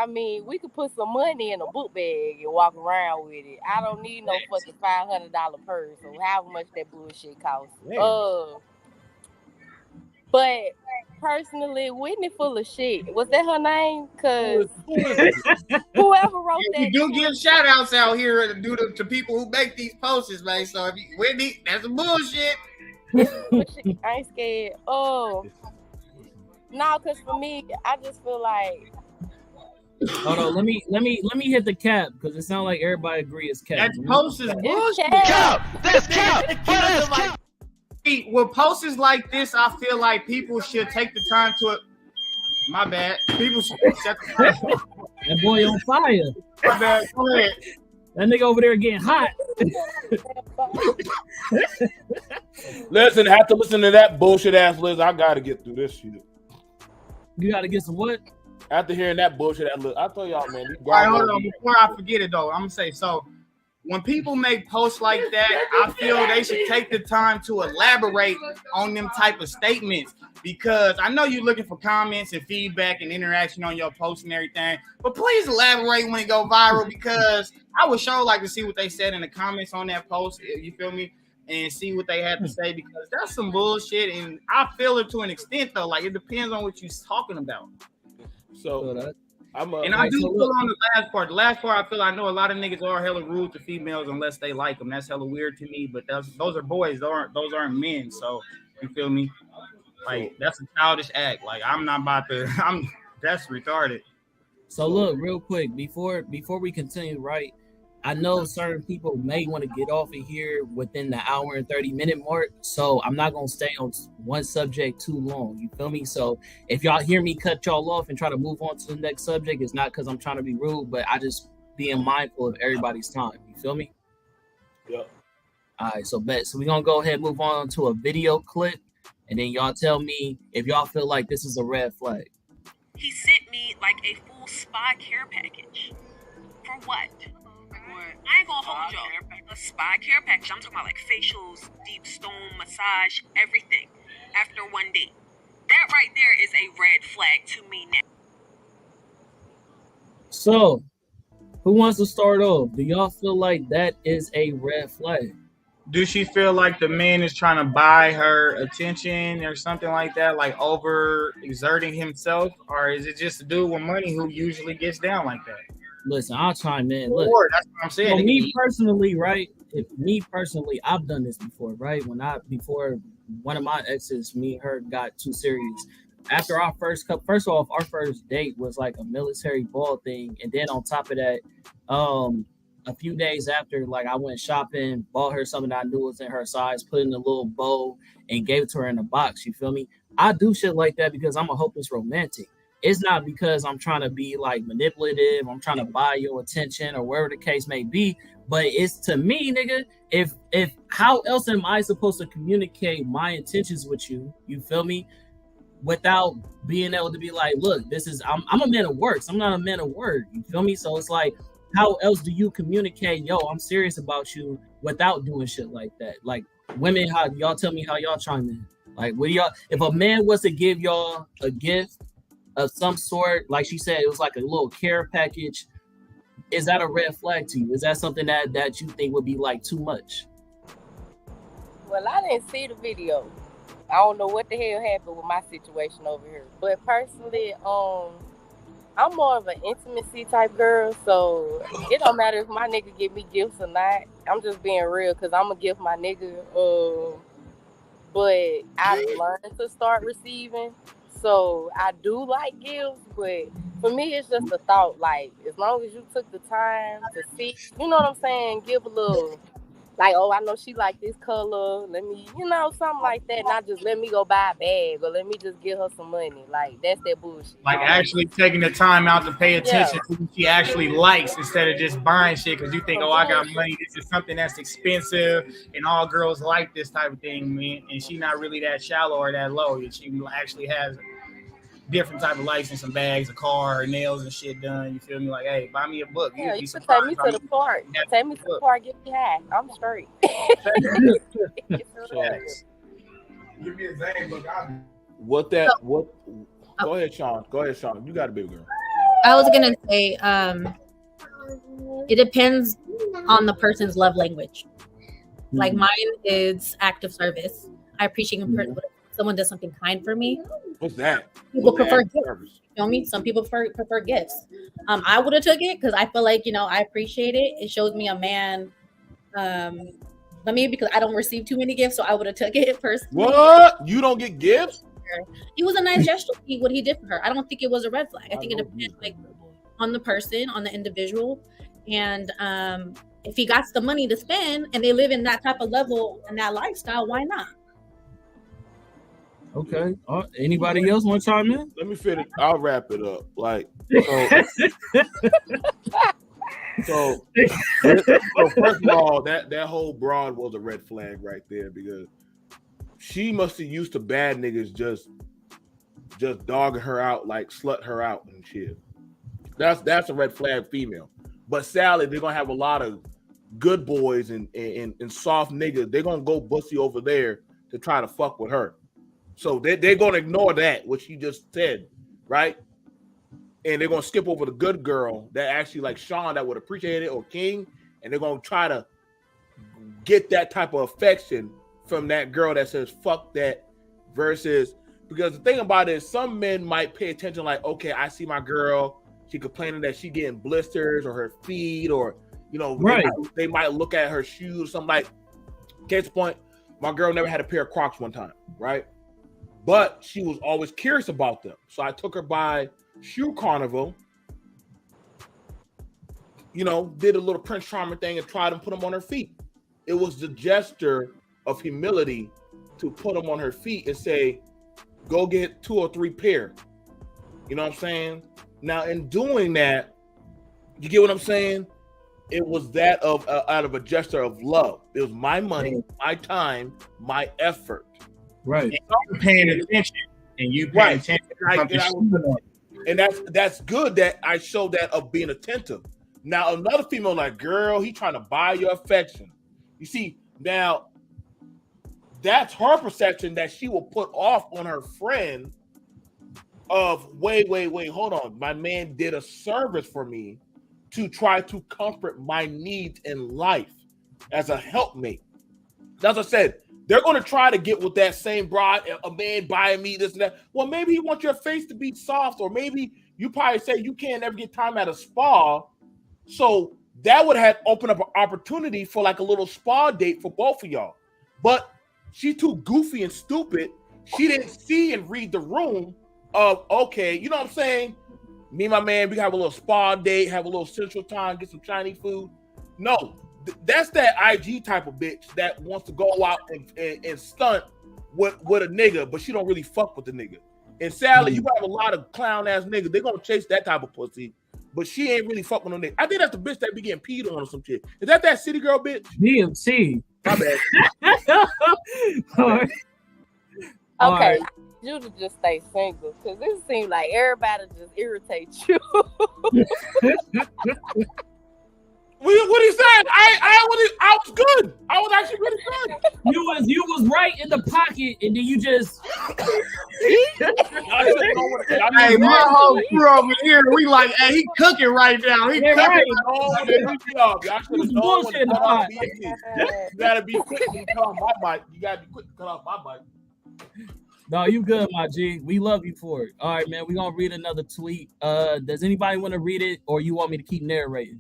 we could put some money in a book bag and walk around with it. I don't need no fucking $500 purse or however much that bullshit costs. But personally, Whitney full of shit. Was that her name? Cause whoever wrote that. You do give shout outs out here to people who make these posts, man. So if Whitney, that's some bullshit. I ain't scared. No, cause for me, I just feel like. Hold on, let me hit the cap because it sounds like everybody agree it's cap. That post is bullshit. Cap. That's cap. That's cap. With posts like this, I feel like people should take the time to. My bad. People should shut the That boy on fire. My bad. Go ahead. That nigga over there getting hot. Listen, after listening to that bullshit ass Liz, I gotta get through this shit. You gotta get some what? After hearing that bullshit ass Liz, I tell y'all, man. All right, hold on. Before I forget it though, I'm gonna say so. When people make posts like that, I feel they should take the time to elaborate on them type of statements because I know you're looking for comments and feedback and interaction on your post and everything, but please elaborate when it go viral because I would sure like to see what they said in the comments on that post, you feel me, and see what they had to say because that's some bullshit and I feel it to an extent though, like it depends on what you're talking about. So I do feel on the last part. The last part, I know a lot of niggas are hella rude to females unless they like them. That's hella weird to me. But those are boys. Those aren't men. So you feel me? Like that's a childish act. Like I'm not about to. That's retarded. So look, real quick before we continue, right? I know certain people may want to get off of here within the hour and 30-minute mark. So I'm not going to stay on one subject too long. You feel me? So if y'all hear me cut y'all off and try to move on to the next subject, it's not because I'm trying to be rude, but I just being mindful of everybody's time. You feel me? Yep. All right, so bet. So we're gonna go ahead and move on to a video clip, and then y'all tell me if y'all feel like this is a red flag. He sent me like a full spa care package. For what? I ain't gonna hold y'all. A spa care package. I'm talking about like facials, deep stone massage, everything. After one date. That right there is a red flag to me now. So, who wants to start off? Do y'all feel like that is a red flag? Do she feel like the man is trying to buy her attention or something like that, like over exerting himself, or is it just a dude with money who usually gets down like that? Listen, I'll chime in. Look, Or that's what I'm saying. so me personally, right? I've done this before, right? Before one of my exes, me and her got too serious. After our first off, our first date was like a military ball thing, and then on top of that, a few days after, like I went shopping, bought her something that I knew was in her size, put it in a little bowl, and gave it to her in a box. You feel me? I do shit like that because I'm a hopeless romantic. It's not because I'm trying to be like manipulative, I'm trying to buy your attention or whatever the case may be, but it's to me, nigga, if how else am I supposed to communicate my intentions with you, you feel me, without being able to be like, look, this is I'm a man of words, I'm not a man of word, you feel me? So it's like, how else do you communicate, yo, I'm serious about you, without doing shit like that? Like, women, how y'all tell me how y'all chime in? Like, what do y'all, if a man was to give y'all a gift of some sort, like she said, it was like a little care package, is that a red flag to you? Is that something that you think would be like too much? Well, I didn't see the video. I don't know what the hell happened with my situation over here. But personally, I'm more of an intimacy type girl, so it don't matter if my nigga give me gifts or not. I'm just being real, because I'm going to give my nigga. But I've learned to start receiving. So I do like gifts, but for me, it's just a thought. Like, as long as you took the time to see, you know what I'm saying? Give a little, like, oh, I know she like this color. Let me, something like that. Not just let me go buy a bag or let me just give her some money. Like, that's that bullshit. Like actually taking the time out to pay attention to what she actually likes instead of just buying shit because you think, oh, I got money. This is something that's expensive and all girls like this type of thing, man. And she not really that shallow or that low. She actually has different type of license and bags, a car, her nails and shit done. You feel me? Like, hey, buy me a book. Yeah, you can take me to the park. Take me to the park, get me high. I'm straight. Give me a Zane book. Go ahead, Sean. You got a big girl. I was gonna say, it depends on the person's love language. Mm-hmm. Like mine is act of service. I appreciate when someone does something kind for me. What's that? People prefer gifts. You feel me? Some people prefer gifts. I would have took it because I feel like, I appreciate it. It shows me a man. Because I don't receive too many gifts, so I would have took it personally. What? You don't get gifts? It was a nice gesture. What he did for her. I don't think it was a red flag. I think it depends on the person, on the individual, and if he got the money to spend and they live in that type of level and that lifestyle, why not? Okay. Anybody else want to chime in? Let me finish. I'll wrap it up. So first of all, that whole broad was a red flag right there because she must have used to bad niggas just dogging her out, like slut her out and shit. That's a red flag female. But Sally, they're gonna have a lot of good boys and soft niggas. They're gonna go bussy over there to try to fuck with her. So they're going to ignore that, what you just said, right? And they're going to skip over the good girl that actually like Sean that would appreciate it or King, and they're going to try to get that type of affection from that girl that says, fuck that, versus, because the thing about it is some men might pay attention like, okay, I see my girl, she complaining that she getting blisters or her feet or, right. They might look at her shoes, something like, case point, my girl never had a pair of Crocs one time, right? But she was always curious about them. So I took her by Shoe Carnival, did a little Prince Charming thing and tried to put them on her feet. It was the gesture of humility to put them on her feet and say, go get 2 or 3 pair. You know what I'm saying? Now, in doing that, you get what I'm saying? it was that of out of a gesture of love. It was my money, my time, my effort. Right. And you paying attention, and you paying attention. And that's good that I showed that of being attentive. Now another female like, girl, he trying to buy your affection. You see, now that's her perception that she will put off on her friend of wait, hold on. My man did a service for me to try to comfort my needs in life as a helpmate. As I said, they're going to try to get with that same broad, a man buying me this and that. Well, maybe he wants your face to be soft, or maybe you probably say you can't ever get time at a spa. So that would have opened up an opportunity for like a little spa date for both of y'all. But she's too goofy and stupid. She didn't see and read the room of, okay, you know what I'm saying? Me and my man, we have a little spa date, have a little central time, get some Chinese food. No, that's that IG type of bitch that wants to go out and stunt with a nigga, but she don't really fuck with the nigga. And sadly, you have a lot of clown ass niggas. They're gonna chase that type of pussy, but she ain't really fucking on nigga. I think that's the bitch that be getting peed on or some shit. Is that city girl bitch? DMC. My bad. Okay. You to just stay single, because it seems like everybody just irritates you. What he said? I was good. I was actually really good. You was right in the pocket, and then you just. Hey, my whole crew over here, we like, hey, he cooking right now. He cooking. Right. You gotta be quick to cut off my mic. You gotta be quick to cut off my mic. No, you good, my G. We love you for it. All right, man. We're gonna read another tweet. Does anybody want to read it, or you want me to keep narrating?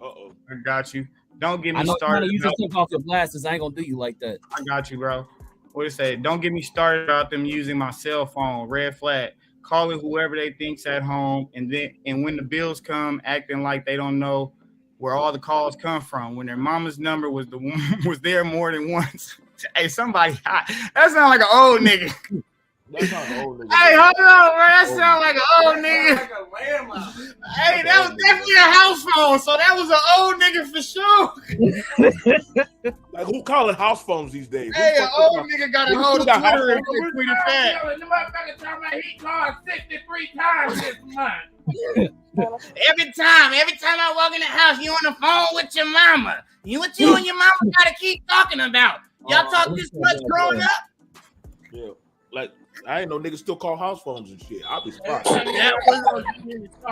Uh-oh. I got you. Don't get me I know started. You just took off your glasses. I ain't gonna do you like that. I got you, bro. What it say? Don't get me started about them using my cell phone. Red flag. Calling whoever they think's at home, and when the bills come, acting like they don't know where all the calls come from. When their mama's number was there more than once. Hey, somebody hot. That sound like an old nigga. That's not an old nigga. Hey, hold on, bro. That sound like an old nigga. Like a landline. Hey, that was definitely a house phone, so that was an old nigga for sure. Like, who calling house phones these days? Hey, an old nigga got a hold of Twitter and tweeted that. The motherfucker turned my heat card 63 times this month. Every time I walk in the house, you on the phone with your mama. What you and your mama gotta keep talking about? Y'all talk this much growing up? Yeah, like I ain't know niggas still call house phones and shit. I'll be surprised.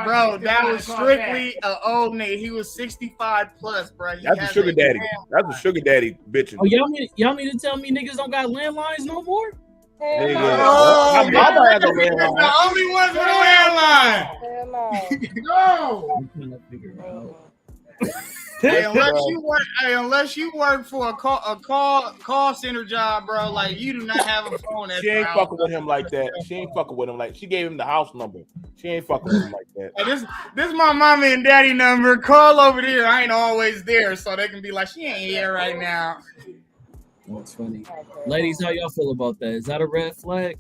Bro, that was strictly an old nigga. He was 65 plus, bro. That's a sugar daddy. That's a sugar daddy bitching. Oh, y'all mean to tell me niggas don't got landlines no more? Nigga, my mama has a landline. The only ones with a landline. No. I'm trying to figure it out. Hey, unless you work for a call center job, bro, like you do not have a phone. She ain't fucking with him like that. She ain't fucking with him like she gave him the house number. She ain't fucking with him like that. Hey, this is my mama and daddy number. Call over there. I ain't always there, so they can be like, she ain't here right now. That's funny. Ladies, how y'all feel about that? Is that a red flag?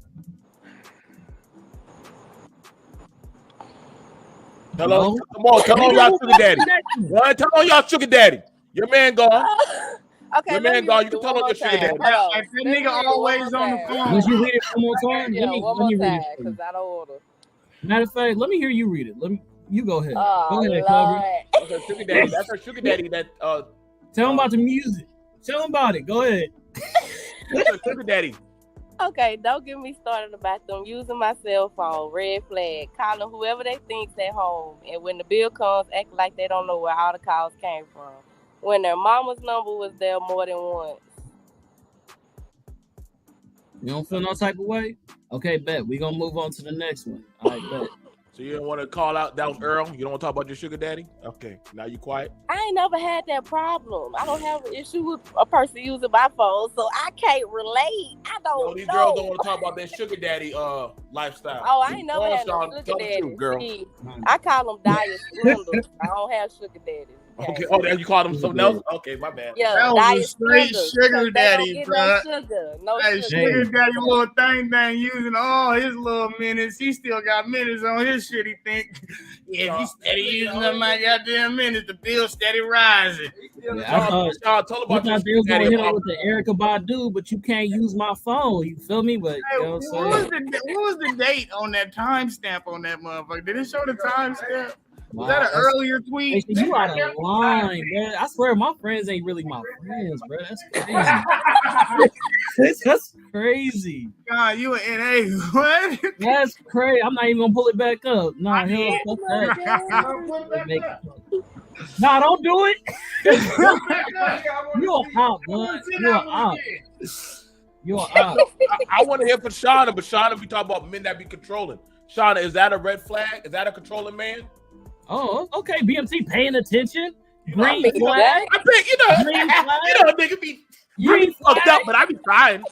Tell on y'all sugar daddy. Tell on y'all sugar daddy. Your man gone. Okay, your man gone. You can tell on your sugar daddy. If that nigga always on the phone. Would you read it one more time? Yeah, one more read time, it. because I don't order. Matter of fact, let me hear you read it. You go ahead. Oh, go ahead, Lord. That's her sugar daddy. That's her sugar daddy. Tell him about the music. Tell him about it. Go ahead. That's her sugar daddy. Okay, don't get me started about them using my cell phone. Red flag. Calling whoever they think's at home. And when the bill comes, act like they don't know where all the calls came from. When their mama's number was there more than once. You don't feel no type of way? Okay, bet. We're going to move on to the next one. All right, bet. So you don't want to call out, that was Earl? You don't want to talk about your sugar daddy? Okay, now you quiet? I ain't never had that problem. I don't have an issue with a person using my phone, so I can't relate. I don't know. These girls don't want to talk about their sugar daddy lifestyle. Oh, I ain't never had no sugar daddy. Truth, girl. See, I call them dire swindlers. I don't have sugar daddies. Okay. Oh, you called him something else? Okay, my bad. Yeah, That was a diet straight sugar. sugar 'Cause they daddy, don't get bro. no sugar. No Hey, sugar. sugar daddy little thing using all his little minutes. He still got minutes on his shit. He think, yeah, if he steady using up my goddamn minutes, the bill steady rising. Yeah, I thought they was gonna hit him with the Erica Badu, but you can't use my phone. You feel me? But Hey, you know what was the date on that timestamp on that motherfucker? Did it show the timestamp? Was that an earlier tweet? Hey, you out of line, man. I swear my friends ain't really my friends, bro. That's crazy. That's crazy. God, you an NA. What? That's crazy. I'm not even gonna pull it back up. Nah, hell, fuck that. Nah, don't do it. You're a op, bud. You're a op. You're a op. I want to hear from Shauna, but Shauna, we talk about men that be controlling. Shauna, is that a red flag? Is that a controlling man? Oh, okay. BMT paying attention. Green I mean, flag. I think Green flag. nigga be Green fucked flag. up, but I be trying.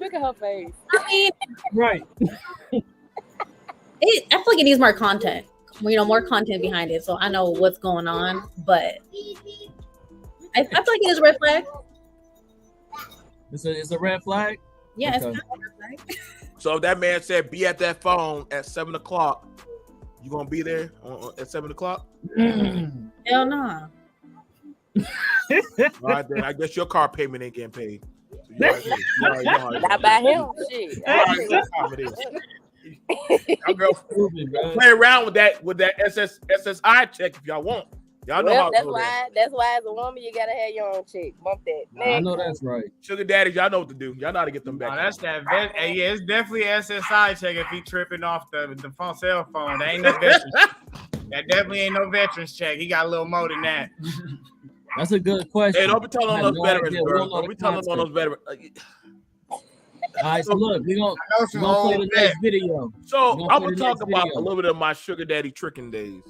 Look at her face. I mean, Right. I feel like it needs more content. More content behind it, so I know what's going on. But I feel like it is a red flag. It's a red flag. Yeah, Okay. it's not a red flag. So if that man said be at that phone at 7:00, you gonna be there at 7:00? Hell no. All right, then I guess your car payment ain't getting paid. So you already know how it Not is. by him. Shit. You already know how it is. Y'all girl play around with that SSI check if y'all want. Y'all know how Well, to do that. that's why as a woman you gotta have your own chick. Bump that. I know that's right. Sugar daddies, y'all know what to do. Y'all know how to get them back. No, that's that. Hey, yeah, it's definitely SSI check if he tripping off the phone, cell phone. That ain't no veterans. That definitely ain't no veterans check. He got a little more than that. That's a good question. Hey, don't be telling I on have those no veterans, idea. We bro. don't know Don't be the telling on those concept. veterans. All right, so look, we're I know gonna some play old the vet. next video. So We're I'm play gonna the talk next about video. a little bit of my sugar daddy tricking days.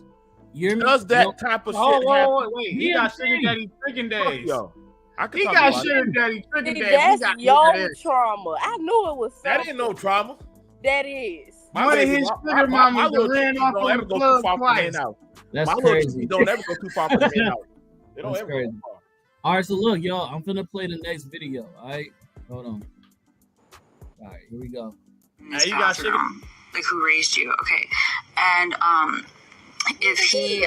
You hear me? Does that type of shit happen? Wait. He got sugar daddy tricking days. Yo, I can He talk got about sugar it. daddy tricking See, days. that's He got your trauma. I knew it was That something. ain't no trauma. That is. One of his sugar mamas little ran chickies off don't on ever the go too club far from twice. in out. That's My little crazy. chickies don't ever go too far from in out. They don't That's ever crazy. go far. All right, so look, y'all, I'm finna play the next video. All right, hold on. All right, here we go. Hey, you got sugar. Like who raised you? Okay, and if he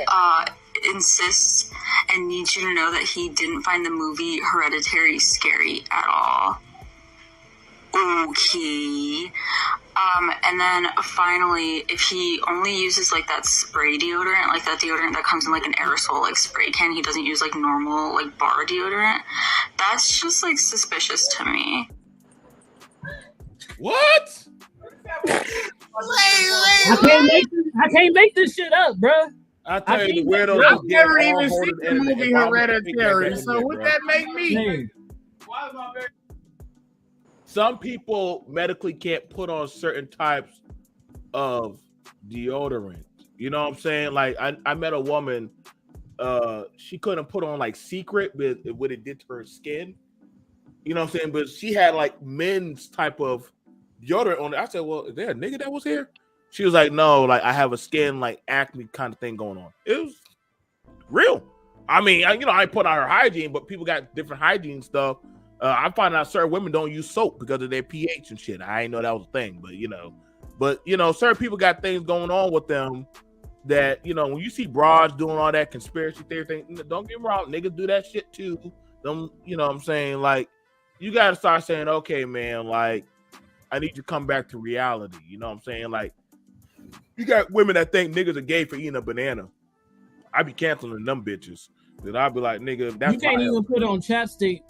insists and needs you to know that he didn't find the movie Hereditary scary at all. Okay. And then finally, if he only uses like that spray deodorant, like that deodorant that comes in like an aerosol like spray can, he doesn't use like normal like bar deodorant. That's just like suspicious to me. What? I can't make this shit up, bruh. I tell you, the can't- weirdos. I've get never all even hold seen of the internet. movie If I was to Hereditary. think So that what that make me? Hey, Some people medically can't put on certain types of deodorant. You know what I'm saying? Like I met a woman, she couldn't put on like Secret with what it did to her skin. You know what I'm saying? But she had like men's type of deodorant on it. I said, well, is there a nigga that was here? She was like, no, like I have a skin like acne kind of thing going on. It was real. I mean, I ain't put on her hygiene, but people got different hygiene stuff. I find out certain women don't use soap because of their pH and shit. I didn't know that was a thing, but certain people got things going on with them that, when you see bras doing all that conspiracy theory thing, don't get me wrong, niggas do that shit too. Them, you know what I'm saying? Like, you got to start saying, okay, man, like, I need you to come back to reality. You know what I'm saying? Like, you got women that think niggas are gay for eating a banana. I be canceling them bitches. Then I'll be like, nigga, that's you can't my even health. put on chapstick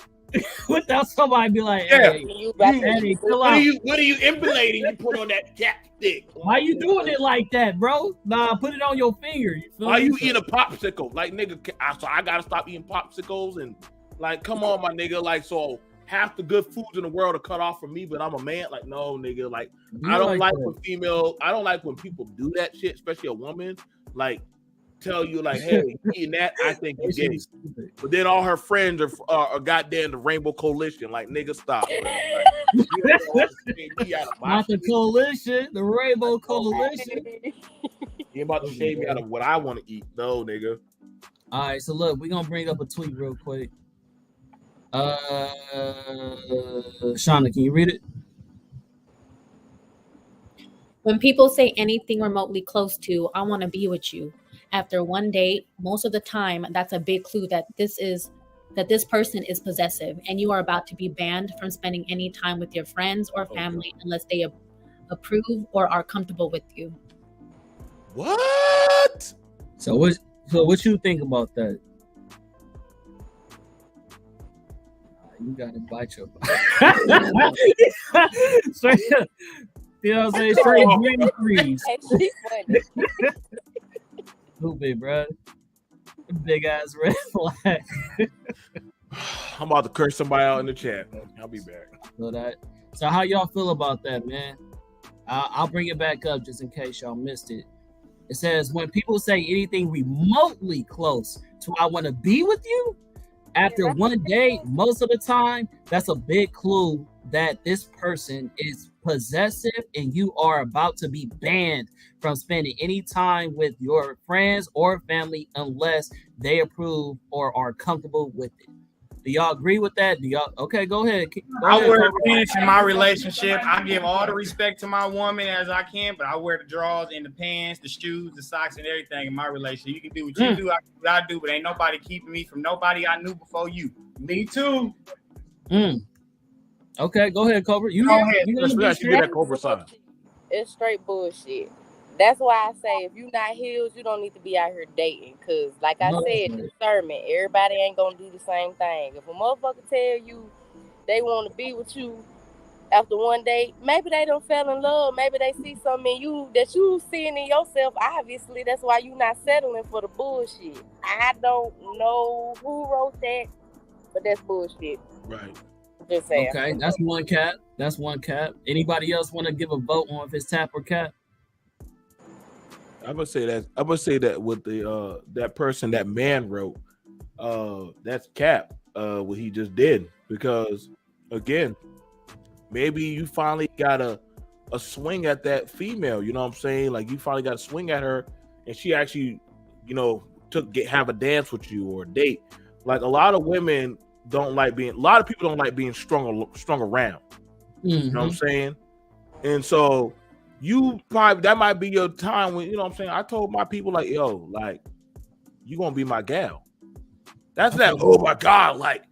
without somebody be like, Yeah. hey, You back hey, chill What out. are you emulating? You put on that chapstick. Why you doing it like that, bro? Nah, put it on your finger. You feel Why me? you eating a popsicle? Like, nigga, so I gotta stop eating popsicles and like, come on, my nigga. Like, so half the good foods in the world are cut off from me, but I'm a man. Like, no, nigga. Like, Be I don't like that. I don't like when people do that shit, especially a woman. Like, tell you like, hey, you eating that? I think you That shit get it. is stupid. But then all her friends are goddamn the Rainbow Coalition. Like, nigga, stop. Bro. Like, you don't want to take me out of my Not the shit. coalition, the Rainbow Coalition. You ain't about to shave me out of what I want to eat. No, nigga. All right, so look, we're gonna bring up a tweet real quick. Shauna, can you read it? When people say anything remotely close to, I want to be with you, after one date, most of the time, that's a big clue that this person is possessive, and you are about to be banned from spending any time with your friends or family unless they approve or are comfortable with you. What? So what you think about that? You gotta bite your straight up. You know what I'm saying? Straight green freeze. Stupid, bro. Big ass red flag. I'm about to curse somebody out in the chat. I'll be back. So how y'all feel about that, man? I'll bring it back up just in case y'all missed it. It says, when people say anything remotely close to I want to be with you, after one date, most of the time, that's a big clue that this person is possessive and you are about to be banned from spending any time with your friends or family unless they approve or are comfortable with it. Do y'all agree with that? Do y'all? Okay, go ahead. I wear a finish in my relationship. I give all the respect to my woman as I can, but I wear the drawers and the pants, the shoes, the socks, and everything in my relationship. You can do what you do, I can do what I do, but ain't nobody keeping me from nobody I knew before you. Me too. Okay, go ahead, Cobra. You go ahead. That Cobra sign. It's straight bullshit. That's why I say if you're not healed, you don't need to be out here dating. Cause like I said, discernment. Everybody ain't gonna do the same thing. If a motherfucker tell you they want to be with you after one date, maybe they don't fell in love. Maybe they see something in you that you seeing in yourself. Obviously, that's why you not settling for the bullshit. I don't know who wrote that, but that's bullshit. Right. Just saying. Okay, that's one cap. Anybody else want to give a vote on if it's tap or cap? I'm gonna say that with the that person that man wrote, that's cap. What he just did, because again, maybe you finally got a swing at that female. You know what I'm saying? Like you finally got a swing at her, and she actually, have a dance with you or a date. Like a lot of women don't like being. A lot of people don't like being strung around. You know what I'm saying? And so that might be your time when, you know what I'm saying? I told my people, like, yo, like, you gonna be my gal. That's that, oh my God, like,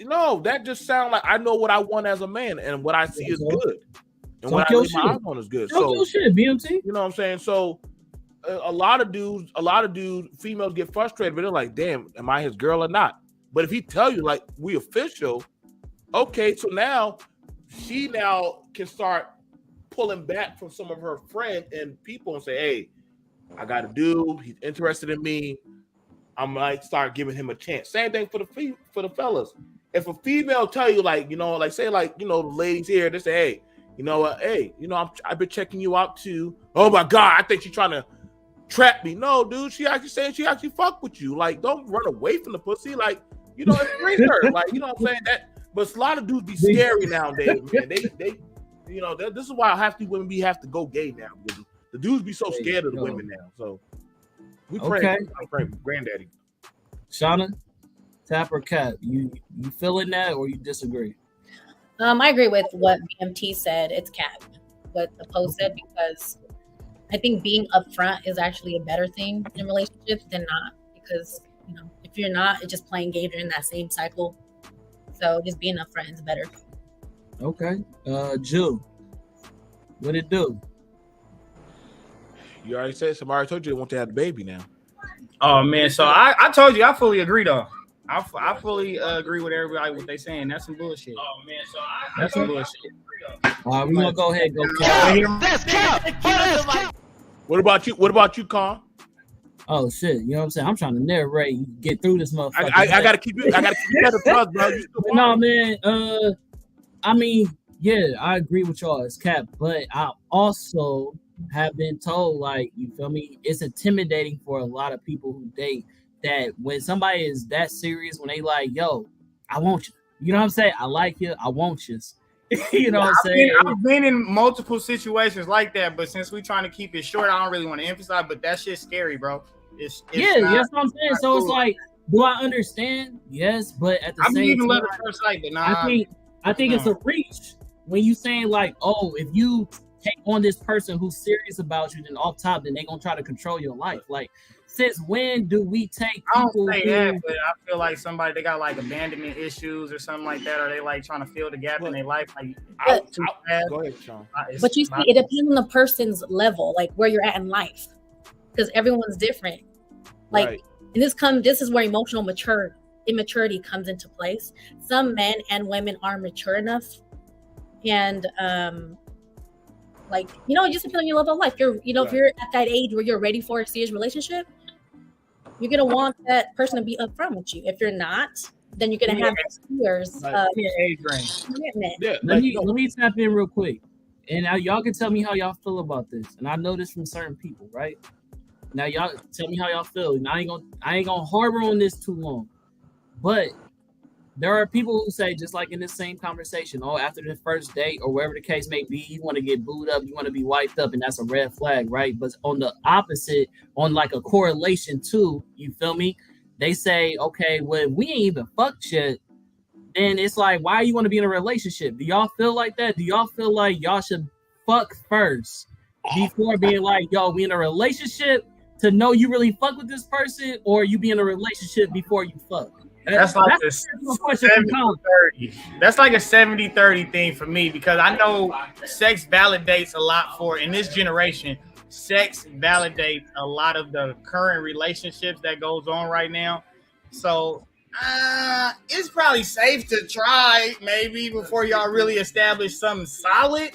no, that just sounds like I know what I want as a man, and what I see is good. And what I lay my eyes on is good. So shit, BMT. You know what I'm saying? So a lot of dudes, females get frustrated, but they're like, damn, am I his girl or not? But if he tell you, like, we official, okay, so now she can start pulling back from some of her friends and people and say, hey, I got a dude, he's interested in me, I might start giving him a chance. Same thing for the fellas. If a female tell you, like, say the ladies here, they say, hey, you know what, I've been checking you out too. Oh my God, I think she's trying to trap me. No, dude, she actually saying she actually fuck with you. Like, don't run away from the pussy. Like, embrace her. Like, you know what I'm saying? But a lot of dudes be scary nowadays, man. They this is why half the women have to go gay now. The dudes be so scared of the women now. So we pray granddaddy. Shauna, tap or cap? You feeling that or you disagree? I agree with what BMT said. It's cap. What the post said, because I think being upfront is actually a better thing in relationships than not. Because if you're not, it's just playing games. You're in that same cycle. So just being upfront is better. Okay. Jill, what it do? You already said, somebody told you they want to have the baby now. Oh man, so I told you I fully agree though. I fully agree with everybody what they saying. That's some bullshit. Oh man, so that's some bullshit. All right, we're gonna go ahead and go. That's cap. What about you? What about you, Con? Oh shit, you know what I'm saying? I'm trying to narrate, get through this motherfucker. I gotta keep you. I gotta keep you at the front, bro. No, man. I mean, yeah, I agree with y'all. It's cap, but I also have been told, like, you feel me? It's intimidating for a lot of people who date, that when somebody is that serious, when they like, yo, I want you. You know what I'm saying? I like you. I want you. You know what I'm saying? I've been in multiple situations like that, but since we're trying to keep it short, I don't really want to emphasize. But that shit's scary, bro. It's yeah, not, that's what I'm saying. So cool. it's like, do I understand? Yes, but at the same even time, love at first sight, but nah, I think it's a reach when you saying like, oh, if you take on this person who's serious about you, then off top, then they gonna try to control your life. Like, since when do we take people? I don't say that, but I feel like somebody they got like abandonment issues or something like that, or they like trying to fill the gap in their life. Like, go ahead, Sean. But you see, it depends on the person's level, like where you're at in life, because everyone's different. Like, Right. and this is where emotional immaturity comes into place. Some men and women are mature enough, and like, you know, it just depends on your level of life. If you're at that age where you're ready for a serious relationship, you're gonna want that person to be upfront with you. If you're not, then you're gonna have years of age range. commitment. Yeah, Let me tap in real quick, and now y'all can tell me how y'all feel about this. And I know this from certain people, right? Now y'all tell me how y'all feel. And I ain't gonna harbor on this too long, but there are people who say, just like in this same conversation, oh, after the first date or wherever the case may be, you want to get booed up, you want to be wiped up, and that's a red flag, right? But on the opposite, on like a correlation too, you feel me? They say, okay, well, we ain't even fucked yet, then it's like, why you want to be in a relationship? Do y'all feel like that? Do y'all feel like y'all should fuck first before being like, yo, we in a relationship to know you really fuck with this person, or you be in a relationship before you fuck? That's like a 70-30. That's like a 70-30 thing for me, because I know sex validates a lot for, in this generation, sex validates a lot of the current relationships that goes on right now. So it's probably safe to try maybe before y'all really establish something solid.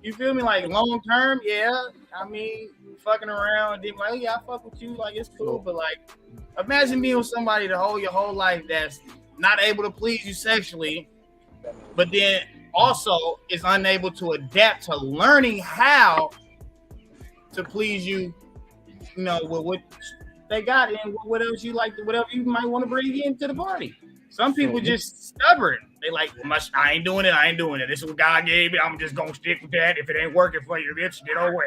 You feel me? Like long term, yeah. I mean, fucking around, then like, yeah, I fuck with you, like it's cool, but like, imagine being with somebody the whole your whole life that's not able to please you sexually, but then also is unable to adapt to learning how to please you, you know, with what they got and what else you like, whatever you might want to bring into the party. Some people just stubborn. They like, I ain't doing it. This is what God gave me. I'm just gonna stick with that. If it ain't working for you, bitch, get over well.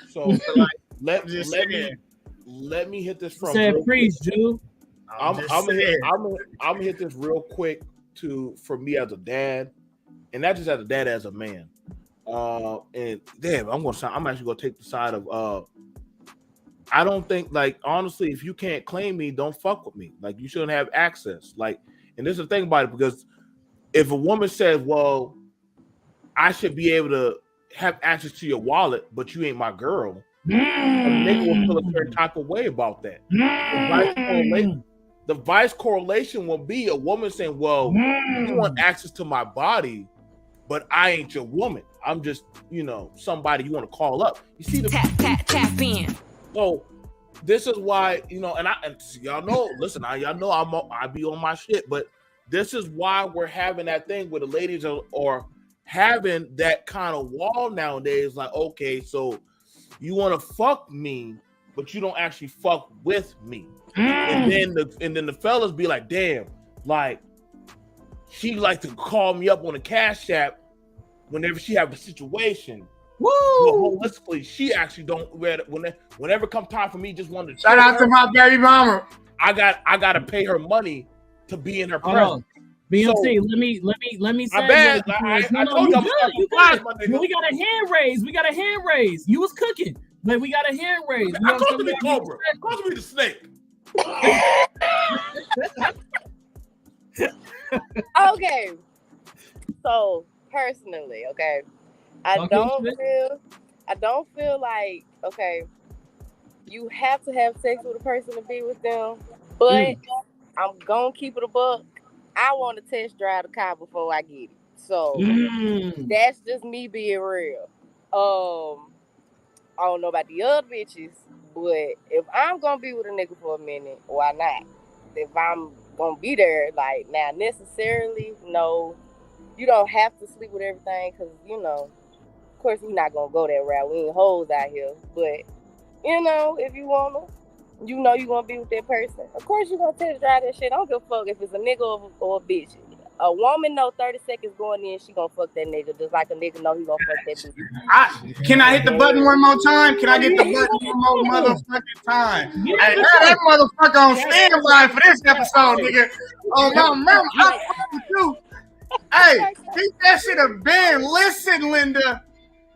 So like, let me hit this from. Said preach, Jew. I'm gonna hit this real quick for me as a dad, and not just as a dad, as a man. And damn, I'm actually gonna take the side of I don't think, like, honestly, if you can't claim me, don't fuck with me. Like, you shouldn't have access. Like, and this is the thing about it, because if a woman says, well, I should be able to have access to your wallet, but you ain't my girl, a nigga will feel a certain type of way about that. The vice correlation will be a woman saying, well, you want access to my body, but I ain't your woman. I'm just, you know, somebody you want to call up. You see the tap in. So this is why, you know, and y'all know, listen, y'all know I be on my shit, but this is why we're having that thing where the ladies are having that kind of wall nowadays. Like, okay, so you want to fuck me, but you don't actually fuck with me. And then the fellas be like, damn, like she like to call me up on a Cash App whenever she have a situation. Woo! But holistically, she actually don't. Whenever come time for me, just want to shout out to my baby mama. I got to pay her money to be in her presence. BMT, so, let me say. Bad. I told you we got a hand raise. You was cooking, but we got a hand raise. I called me Cobra. Called me the snake. Okay. So personally, okay. I don't feel like, okay, you have to have sex with a person to be with them, but I'm gonna keep it a buck. I want to test drive the car before I get it. So that's just me being real. I don't know about the other bitches, but if I'm gonna be with a nigga for a minute, why not? If I'm gonna be there, like, now necessarily, no, you don't have to sleep with everything, because, you know, of course, we're not going to go that route. We ain't hoes out here. But, you know, if you want to, you know you're going to be with that person. Of course, you're going to test drive that shit. I don't give a fuck if it's a nigga or a bitch. A woman know 30 seconds going in, she gonna fuck that nigga just like a nigga know he gonna fuck that bitch. Can I hit the button one more time? Can I get the button one more motherfucking time? Hey, that motherfucker on standby for this episode, nigga. Oh my mama, I fuck with you. Hey, keep that shit a band. Listen, Linda.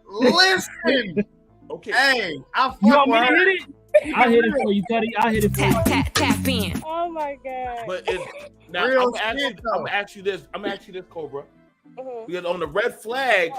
Listen. Okay. Hey, I fuck You want me with to her. hit it? I'll hit it for you, Cuddy. I'll hit it for you. Tap in. Oh my god. But it's, now Real I'm gonna ask you this, Cobra. Because on the red flag,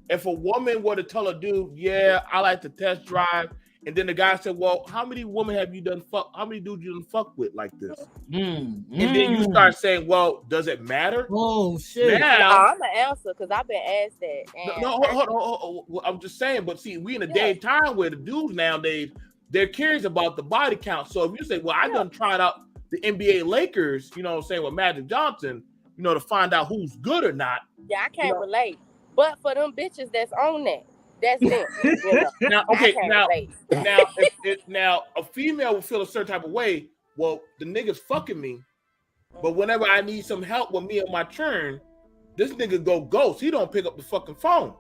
if a woman were to tell a dude, yeah, I like to test drive, and then the guy said, well, how many women have you done fuck? How many dudes you done fuck with like this? And then you start saying, well, does it matter? Oh shit! Now, I'm gonna answer because I've been asked that. And Hold on. I'm just saying, but see, we in a day and time where the dudes nowadays they're curious about the body count. So if you say, well, I done tried out the NBA Lakers, you know what I'm saying, with Magic Johnson, you know, to find out who's good or not. Yeah, I can't relate. But for them bitches that's on that, that's them. You know? Now, okay, now a female will feel a certain type of way. Well, the nigga's fucking me, but whenever I need some help with me on my turn, this nigga go ghost. He don't pick up the fucking phone.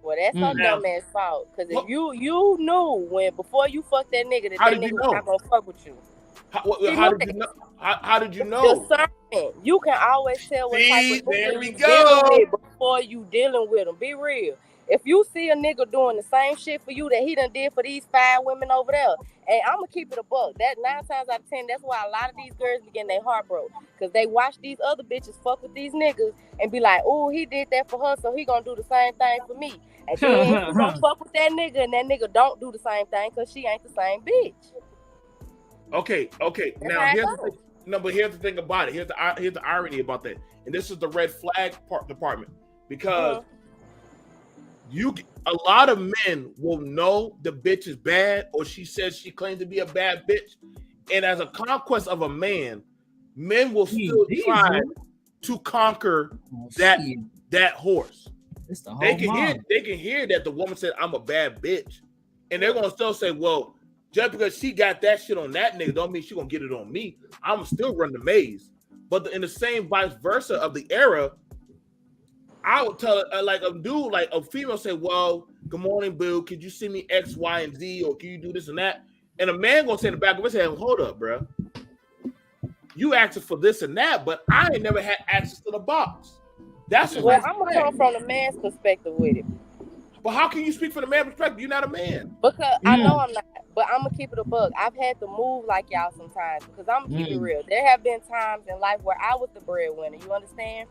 Well, that's her dumb ass fault. Because if you knew when before you fuck that nigga that nigga was not gonna fuck with you. How did you know? How did you know? Discernment. You can always tell what type of there nigga we you dealing with before you dealing with them. Be real. If you see a nigga doing the same shit for you that he done did for these 5 women over there, and I'm gonna keep it a buck. That 9 times out of 10, that's why a lot of these girls be getting their heart broke. Because they watch these other bitches fuck with these niggas and be like, oh, he did that for her, so he gonna do the same thing for me. And then you gonna fuck with that nigga, and that nigga don't do the same thing because she ain't the same bitch. Okay. Now here's the thing about it. Here's the irony about that, and this is the red flag department, because a lot of men will know the bitch is bad, or she says she claims to be a bad bitch, and as a conquest of a man, men will still try to conquer that horse. They can hear that the woman said I'm a bad bitch, and they're gonna still say, well, just because she got that shit on that nigga don't mean she gonna get it on me. I'm still run the maze. But in the same vice versa of the era, I would tell like a dude, like a female say, well, good morning, boo. Could you send me X, Y, and Z, or can you do this and that? And a man gonna say in the back of his head, hold up, bro. You asking for this and that, but I ain't never had access to the box. That's well, I'm gonna come from the man's perspective with it. But how can you speak from the man's perspective? You're not a man. Because I know I'm not, but I'm gonna keep it a buck. I've had to move like y'all sometimes because I'm gonna keep it real. There have been times in life where I was the breadwinner. You understand?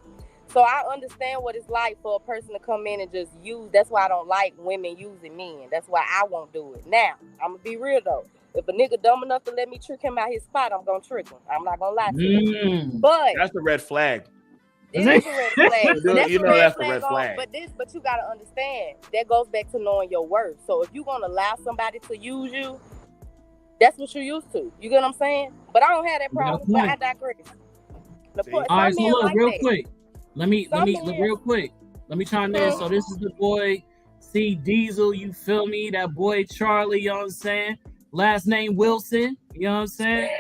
So I understand what it's like for a person to come in and just use. That's why I don't like women using men. That's why I won't do it. Now, I'm gonna be real though. If a nigga dumb enough to let me trick him out his spot, I'm gonna trick him. I'm not gonna lie to you. But that's the red flag. It is a red flag. That's a red flag. But you gotta understand that goes back to knowing your worth. So if you're gonna allow somebody to use you, that's what you're used to. You get what I'm saying? But I don't have that problem. But I digress. All right, so look, real quick. Let me real quick. Let me chime in. So this is the boy C Diesel, you feel me? That boy Charlie, you know what I'm saying? Last name Wilson, you know what I'm saying?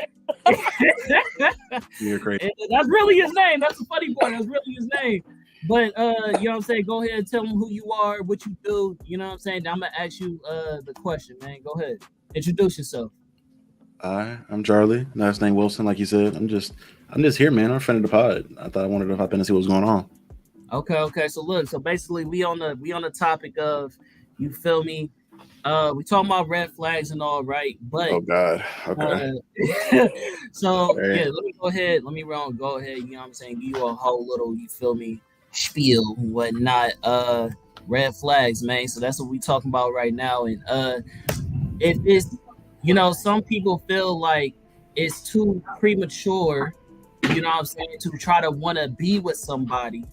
You're crazy. And that's really his name. That's the funny part. That's really his name. But you know what I'm saying? Go ahead and tell him who you are, what you do. You know what I'm saying? I'm gonna ask you the question, man. Go ahead. Introduce yourself. I'm Charlie. Last name Wilson, like you said. I'm just here, man. I'm a friend of the pod. I thought I wanted to hop in and see what was going on. Okay. So look, so basically we on the topic of, you feel me? We talking about red flags and all, right? But oh god, okay. So yeah, let me go ahead. You know what I'm saying? Give you a whole little, you feel me, spiel, whatnot. Red flags, man. So that's what we talking about right now. And it is, you know, some people feel like it's too premature, you know what I'm saying, to try to want to be with somebody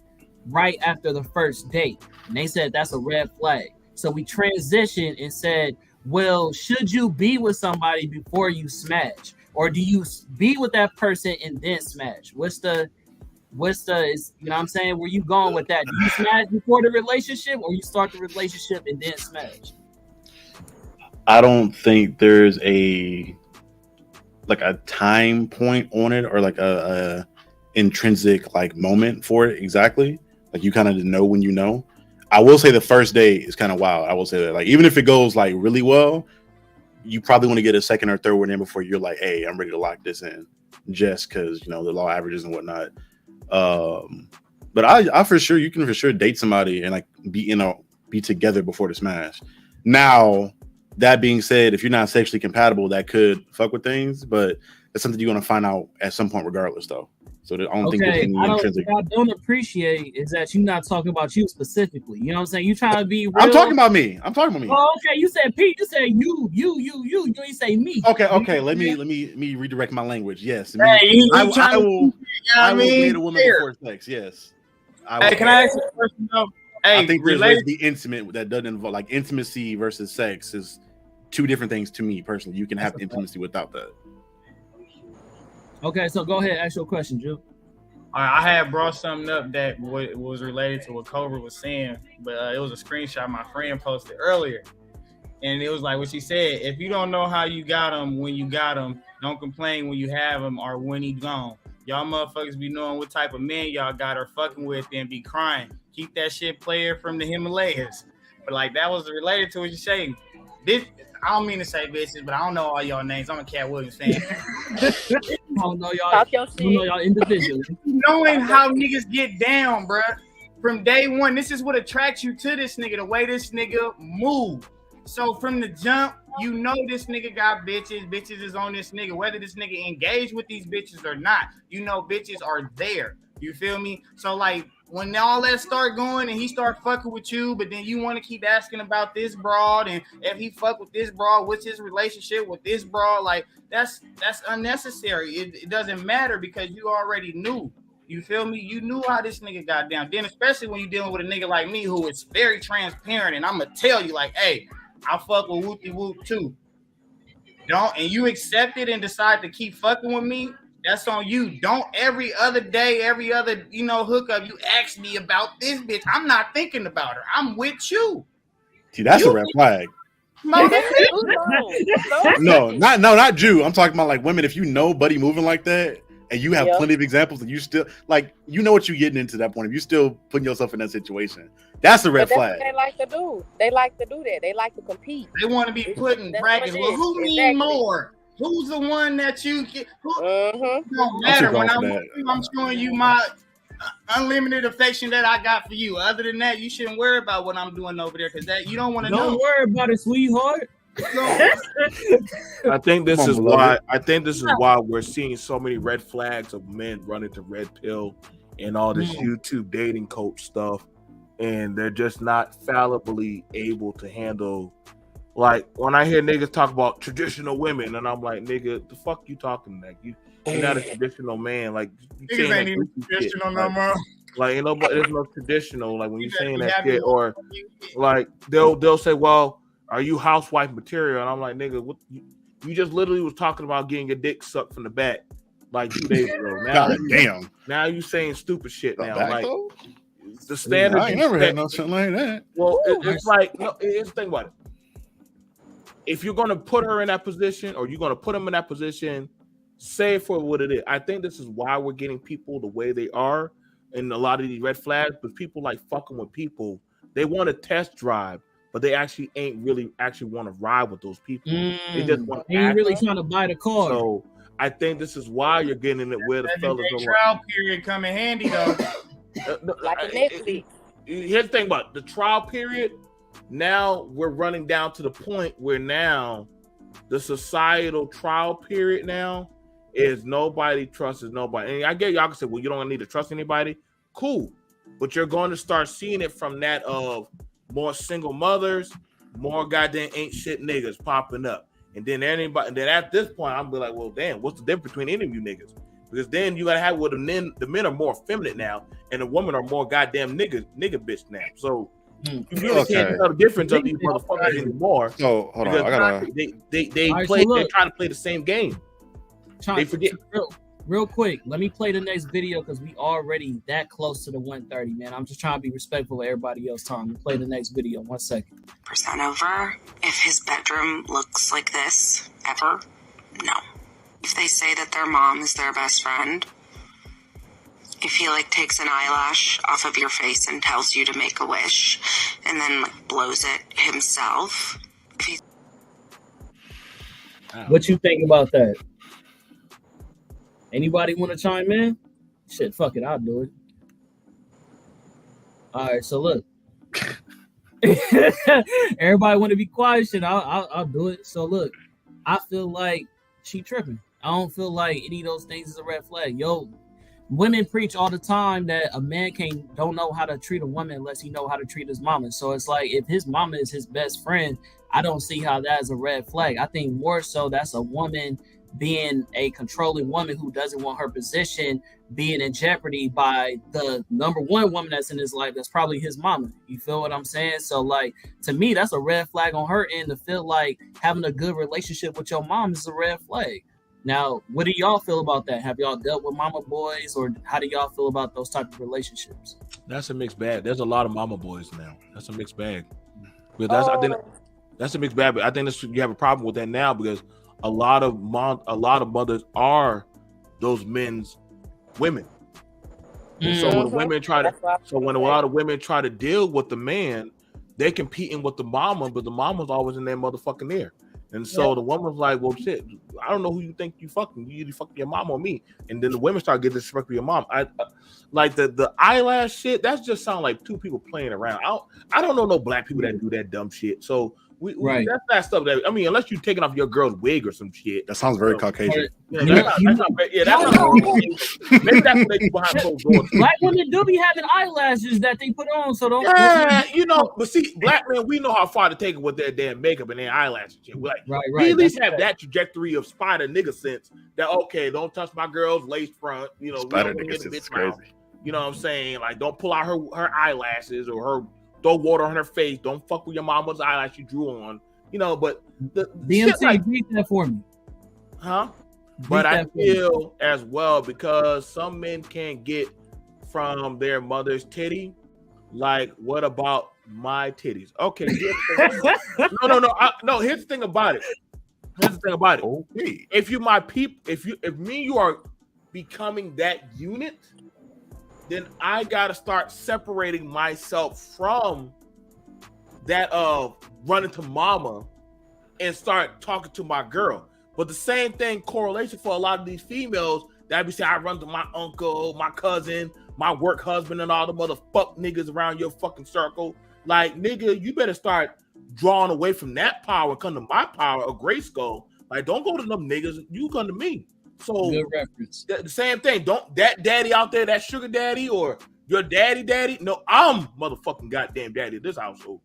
right after the first date. And they said that's a red flag. So we transitioned and said, well, should you be with somebody before you smash? Or do you be with that person and then smash? What's the is, you know what I'm saying? Where you going with that? Do you smash before the relationship, or you start the relationship and then smash? I don't think there's a time point on it, or like a intrinsic like moment for it exactly. Like you kind of know when you know. I will say the first day is kind of wild. I will say that, like, even if it goes like really well, you probably want to get a second or third one in before you're like, hey, I'm ready to lock this in, just because the law averages and whatnot. But I for sure, you can for sure date somebody and like be together before the smash. Now, that being said, if you're not sexually compatible, that could fuck with things, but that's something you're gonna find out at some point, regardless, though. So I don't think there's any intrinsic. What I don't appreciate is that you're not talking about you specifically. You know what I'm saying? You trying to be real. I'm talking about me. Oh, okay. You said Pete. You said you. You ain't say me. Okay. Let me redirect my language. Yes. Hey, I will date a woman before sex. Yes. Hey, can I ask you a question though? Hey, I think there's ways to be intimate that doesn't involve like intimacy versus sex is two different things to me personally. You can have intimacy without that. Okay, so go ahead, ask your question, Drew. All right, I had brought something up that was related to what Cobra was saying, but it was a screenshot my friend posted earlier. And it was like what she said, if you don't know how you got him when you got him, don't complain when you have him or when he gone. Y'all motherfuckers be knowing what type of men y'all got or fucking with and be crying. Keep that shit player from the Himalayas. But like that was related to what you say. I don't mean to say bitches, but I don't know all y'all names. I'm a Cat Williams fan. I don't know y'all individually. Knowing how niggas get down, bruh. From day one, this is what attracts you to this nigga, the way this nigga move. So from the jump, you know this nigga got bitches. Bitches is on this nigga. Whether this nigga engaged with these bitches or not, you know bitches are there. You feel me? So like when all that start going and he start fucking with you, but then you want to keep asking about this broad and if he fuck with this broad, what's his relationship with this broad? Like that's unnecessary. It doesn't matter because you already knew. You feel me? You knew how this nigga got down. Then especially when you're dealing with a nigga like me who is very transparent and I'm gonna tell you like, hey, I fuck with Whoopty Whoop too. And you accept it and decide to keep fucking with me. That's on you. Don't every other day, every other, hookup, you ask me about this bitch. I'm not thinking about her. I'm with you. See, that's a red flag. No, not Jew. I'm talking about like women. If you know buddy moving like that and you have plenty of examples and you still like, you know what you're getting into that point. If you still putting yourself in that situation, that's a red flag. What they like to do. They like to do that. They like to compete. They want to be put in brackets. Well, who need more? Who's the one that you get? It don't matter. When I'm showing you my unlimited affection that I got for you. Other than that, you shouldn't worry about what I'm doing over there because that you don't want to know. Don't worry about it, sweetheart. I think this is why we're seeing so many red flags of men running to red pill and all this YouTube dating coach stuff, and they're just not fallibly able to handle. Like when I hear niggas talk about traditional women, and I'm like, nigga, the fuck you talking like? You're not a traditional man. Like niggas ain't even traditional no more. Like there's no traditional. Like when you're saying that shit, or like they'll say, well, are you housewife material? And I'm like, nigga, what? You just literally was talking about getting your dick sucked from the back like 2 days ago. Now, damn. Now you saying stupid shit now. Like though? The standard. I ain't never had no shit like that. Well, it's like here's the thing about it. If you're gonna put her in that position, or you're gonna put him in that position, say it for what it is. I think this is why we're getting people the way they are, and a lot of these red flags. But people like fucking with people, they want to test drive, but they actually ain't really actually want to ride with those people. They just want. They ain't really trying to buy the car. So I think this is why you're getting it where the fellas are. Trial period come in handy though. Like a Netflix. Here's the thing about the trial period. Now we're running down to the point where now the societal trial period now is nobody trusts nobody. And I get y'all can say, well, you don't need to trust anybody. Cool. But you're going to start seeing it from that of more single mothers, more goddamn ain't shit niggas popping up. And then at this point, I'm be like, well, damn, what's the difference between any of you niggas? Because then you gotta have the men are more feminine now, and the women are more goddamn nigga bitch now. So you really can't tell the difference of these motherfuckers anymore. So hold on, they right, play. so They're trying to play the same game. They forget. Real quick, let me play the next video because we already that close to the 130, man. I'm just trying to be respectful of everybody else's time. We'll play the next video. 1 second. % over. If his bedroom looks like this, ever, no. If they say that their mom is their best friend, if he like takes an eyelash off of your face and tells you to make a wish, and then like blows it himself. What you think about that? Anybody want to chime in? Shit, fuck it, I'll do it. All right, so look. Everybody want to be quiet. Shit, I'll do it. So look, I feel like she tripping. I don't feel like any of those things is a red flag. Yo, women preach all the time that a man don't know how to treat a woman unless he know how to treat his mama. So it's like if his mama is his best friend, I don't see how that is a red flag. I think more so that's a woman being a controlling woman who doesn't want her position being in jeopardy by the number one woman that's in his life. That's probably his mama. You feel what I'm saying? So like, to me, that's a red flag on her end, to feel like having a good relationship with your mom is a red flag. Now, what do y'all feel about that? Have y'all dealt with mama boys, or how do y'all feel about those type of relationships? That's a mixed bag. There's a lot of mama boys now. That's a mixed bag. But I think that's a mixed bag. But I think you have a problem with that now, because a lot of mothers are those men's women. And so when women when a lot of women try to deal with the man, they're competing with the mama, but the mama's always in their motherfucking ear. And so the woman's like, well, shit, I don't know who you think you fucking. You either fucking your mom or me. And then the women start getting disrespectful to your mom. I like the eyelash shit. That just sounds like two people playing around. I don't know no black people that do that dumb shit. So that's not stuff that, I mean, unless you're taking off your girl's wig or some shit. That sounds very Caucasian. Maybe that's what they do behind closed doors. Black women do be having eyelashes that they put on, so don't. Yeah, but see, black men, we know how far to take it with their damn makeup and their eyelashes. We're like, right. We at least have that trajectory of spider nigga sense that, okay, don't touch my girl's lace front. Spider nigga sense is crazy. You know what I'm saying? Like, don't pull out her eyelashes or her. Throw water on her face. Don't fuck with your mama's eyelash you drew on. But the BMC, like, read that for me. Huh? But I feel as well, because some men can't get from their mother's titty. Like, what about my titties? Okay. No. Here's the thing about it. Okay. If you my if me and you are becoming that unit, then I gotta start separating myself from that running to mama and start talking to my girl. But the same thing correlation for a lot of these females that be saying, I run to my uncle, my cousin, my work husband, and all the motherfuck niggas around your fucking circle. Like, nigga, you better start drawing away from that power and come to my power of Grayskull. Like, don't go to them niggas, you come to me. So good reference. The same thing. Don't that daddy out there, that sugar daddy or your daddy. No, I'm motherfucking goddamn daddy of this household.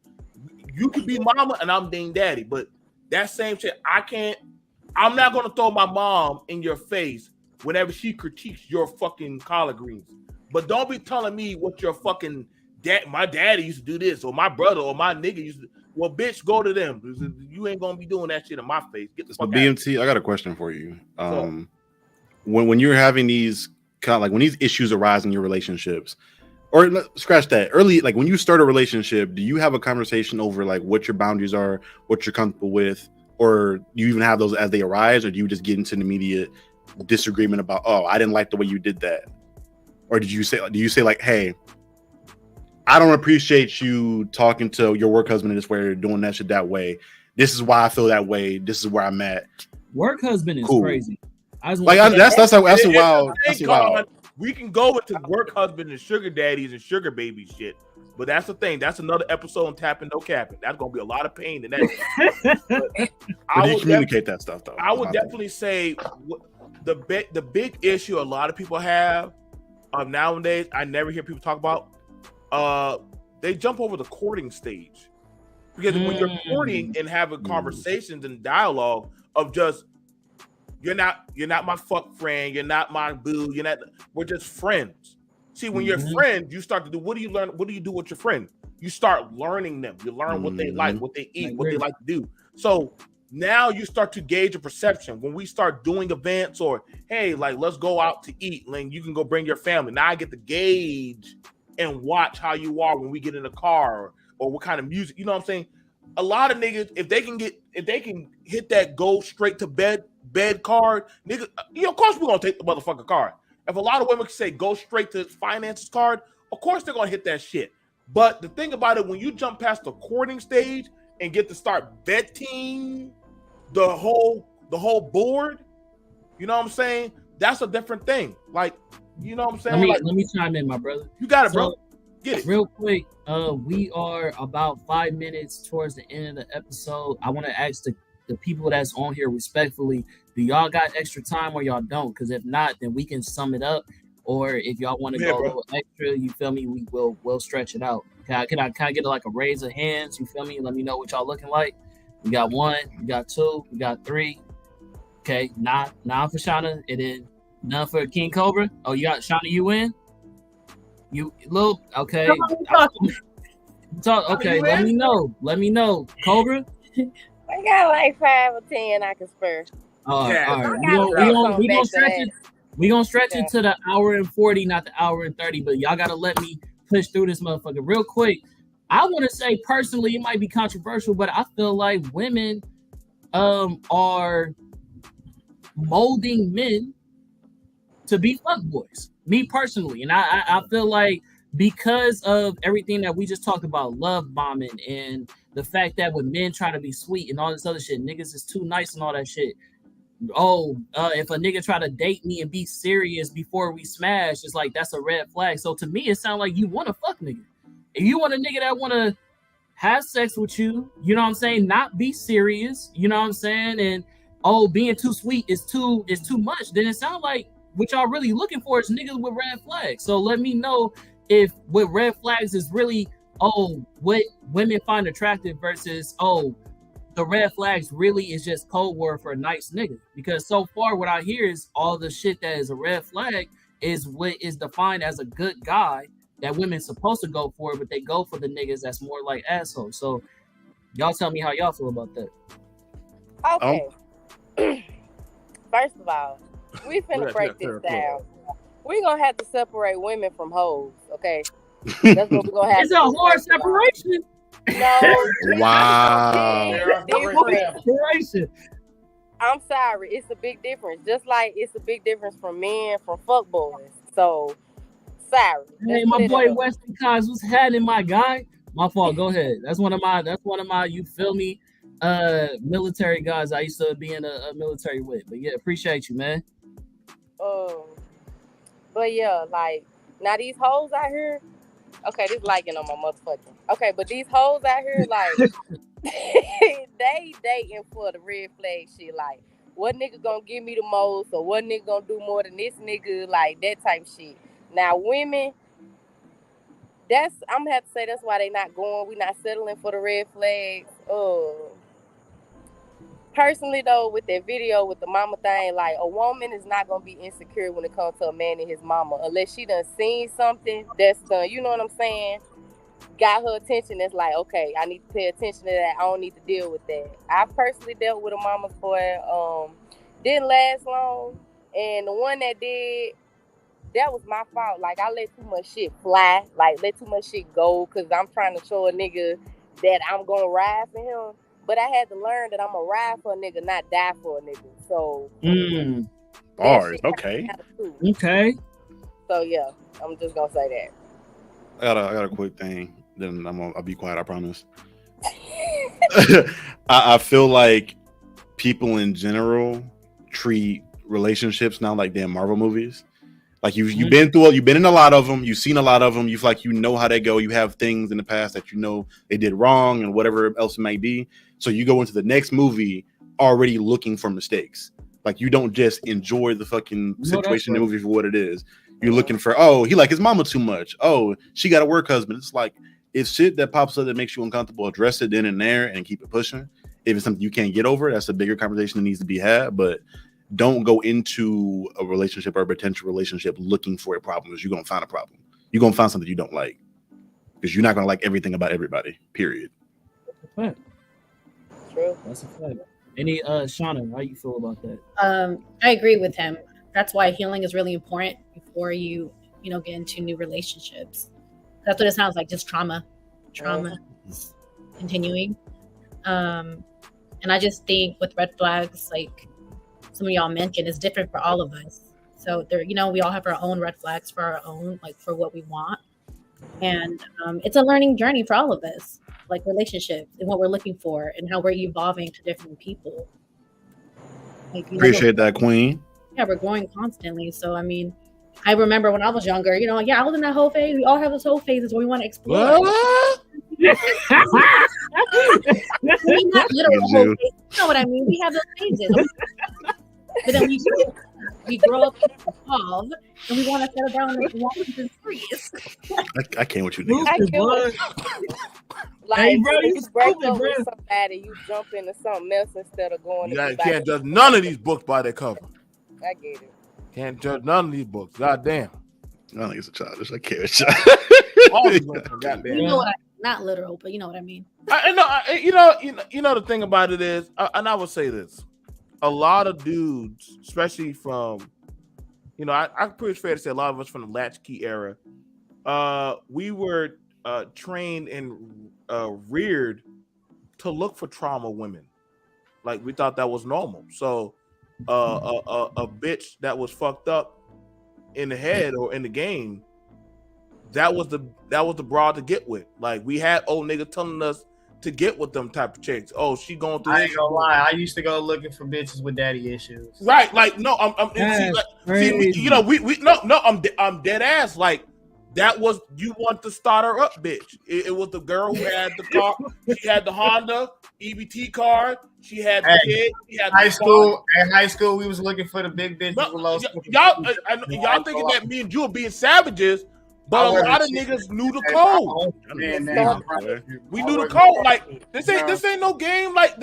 You could be mama and I'm dang daddy, but that same shit, I'm not gonna throw my mom in your face whenever she critiques your fucking collard greens. But don't be telling me what your fucking my daddy used to do this, or my brother or my nigga used to. Well, bitch, go to them. You ain't gonna be doing that shit in my face. Get the fuck out. BMT, I got a question for you. When you're having these kind of like when these issues arise in your relationships, or scratch that early, like when you start a relationship, do you have a conversation over like what your boundaries are, what you're comfortable with, or do you even have those as they arise, or do you just get into an immediate disagreement about, oh, I didn't like the way you did that, or do you say like, hey, I don't appreciate you talking to your work husband in this way or doing that shit that way. This is why I feel that way. This is where I'm at. Work husband is crazy. That's wild. We can go into work husband and sugar daddies and sugar baby shit, but that's the thing. That's another episode on Tapping No Capping. That's gonna be a lot of pain in that. How do you communicate that stuff though? I would definitely say the big issue a lot of people have nowadays. I never hear people talk about. They jump over the courting stage, because when you're courting and having conversations and dialogue of just. You're not my fuck friend. You're not my boo. We're just friends. See, when you're friends, you start to do, what do you learn? What do you do with your friend? You start learning them. You learn what they like, what they eat, what they like to do. So now you start to gauge a perception. When we start doing events or, hey, like, let's go out to eat. Like, you can go bring your family. Now I get to gauge and watch how you are when we get in the car or what kind of music, you know what I'm saying? A lot of niggas, if they can hit that go straight to bed card, nigga, of course we're gonna take the motherfucking card. If a lot of women say go straight to finances card, of course they're gonna hit that shit. But the thing about it, when you jump past the courting stage and get to start vetting the whole board, you know what I'm saying? That's a different thing. Like, you know what I'm saying? Let me chime in, my brother. You got it, bro. Get it. Real quick, we are about 5 minutes towards the end of the episode. I want to ask the people that's on here respectfully, do y'all got extra time or y'all don't? Because if not, then we can sum it up. Or if y'all want to go a little extra, you feel me? We'll stretch it out. Can I get like a raise of hands? You feel me? Let me know what y'all looking like. We got 1, we got 2, we got 3. Okay, nine for Shauna, and then none for King Cobra. Oh, you got Shauna, you in? You little okay. Okay, let me know. Let me know. Cobra? I got like 5 or 10 I can spare. All right. We gonna stretch it to the hour and 40, not the hour and 30, but y'all gotta let me push through this motherfucker real quick. I want to say personally, it might be controversial, but I feel like women are molding men to be fuckboys. Me personally, and I feel like because of everything that we just talked about, love bombing, and the fact that when men try to be sweet and all this other shit, niggas is too nice and all that shit. If a nigga try to date me and be serious before we smash, it's like that's a red flag. So to me, it sounds like you want to fuck nigga. If you want a nigga that want to have sex with you, you know what I'm saying, not be serious, you know what I'm saying, and being too sweet is too much, then it sounds like what y'all really looking for is niggas with red flags. So let me know if what red flags is really what women find attractive versus the red flags really is just code word for a nice nigga. Because so far what I hear is all the shit that is a red flag is what is defined as a good guy that women's supposed to go for, but they go for the niggas that's more like assholes. So y'all tell me how y'all feel about that. Okay. First of all, we finna break this down. We're gonna have to separate women from hoes, okay? That's what we're gonna have. It's a hard separation. No. Wow. Separation. I'm sorry, it's a big difference. Just like it's a big difference from men from fuckboys. So sorry. Hey, my boy Weston Cos, what's happening, my guy? My fault. Go ahead. That's one of my. You feel me? Military guys. I used to be in a military with. But yeah, appreciate you, man. But yeah, like now these hoes out here. Okay, this liking on my motherfucking. Okay, but these hoes out here, like, they dating for the red flag shit. Like, what nigga gonna give me the most, or what nigga gonna do more than this nigga, like that type of shit. Now, women, I'm gonna have to say that's why they not going. We not settling for the red flags. Personally though, with that video with the mama thing, like a woman is not gonna be insecure when it comes to a man and his mama unless she done seen something that's done, you know what I'm saying, got her attention. That's like, okay, I need to pay attention to that. I don't need to deal with that. I personally dealt with a mama's boy, didn't last long, and the one that did, that was my fault. Like I let too much shit fly, like let too much shit go, cause I'm trying to show a nigga that I'm gonna ride for him. But I had to learn that I'm a ride for a nigga, not die for a nigga. So bars, okay. Okay. So yeah, I'm just gonna say that. I got a quick thing. Then I'll be quiet. I promise. I feel like people in general treat relationships now like damn Marvel movies. Like you've been in a lot of them. You've seen a lot of them. You've like, you know how they go. You have things in the past that you know they did wrong and whatever else it might be. So you go into the next movie already looking for mistakes. Like you don't just enjoy the fucking situation in the movie for what it is. You're looking for, he like his mama too much. Oh, she got a work husband. It's like, if shit that pops up that makes you uncomfortable, address it then and there and keep it pushing. If it's something you can't get over, that's a bigger conversation that needs to be had. But don't go into a relationship or a potential relationship looking for a problem, because you're going to find a problem. You're going to find something you don't like, because you're not going to like everything about everybody, period. That's a fact. True. That's a fact. Any Shauna, how you feel about that? I agree with him. That's why healing is really important before you get into new relationships. That's what it sounds like, just trauma is continuing. And I just think with red flags, like some of y'all mentioned, it's different for all of us. So there, you know, we all have our own red flags for our own, like for what we want. And it's a learning journey for all of us, like relationships and what we're looking for and how we're evolving to different people. Like, you know, Appreciate that, Queen. Yeah, we're growing constantly. So, I mean, I remember when I was younger, you know, I was in that whole phase. We all have those whole phases where we want to explore. Not literal whole phase. You know what I mean? We have those phases. But then we grow up and evolve, and we want to settle down and walk and freeze. I can't with you niggas. Like, when you break up with somebody, you jump into something else instead of going. You can't judge none of these books by their cover. I get it. Can't judge none of these books. Goddamn. I don't think it's a childish. I can't. Goddamn. You know what not literal, but you know what I mean. You know the thing about it is, and I would say this: a lot of dudes, especially from, you know, I'm pretty fair to say a lot of us from the latchkey era, we were trained and reared to look for trauma women. Like, we thought that was normal. So a bitch that was fucked up in the head or in the game, that was the broad to get with. Like, we had old niggas telling us to get with them type of chicks. Oh, she going through. I ain't gonna lie. I used to go looking for bitches with daddy issues. Right? Like, no, I'm you know, I'm dead ass. Like, that was, you want to start her up, bitch. It was the girl who had the car. She had the Honda EBT card. She had the kid. She had high school. In high school, we was looking for the big bitches with low. Y'all thinking that me and you are being savages, but a lot of niggas knew the code. We knew the code. Like, this ain't no game. Like,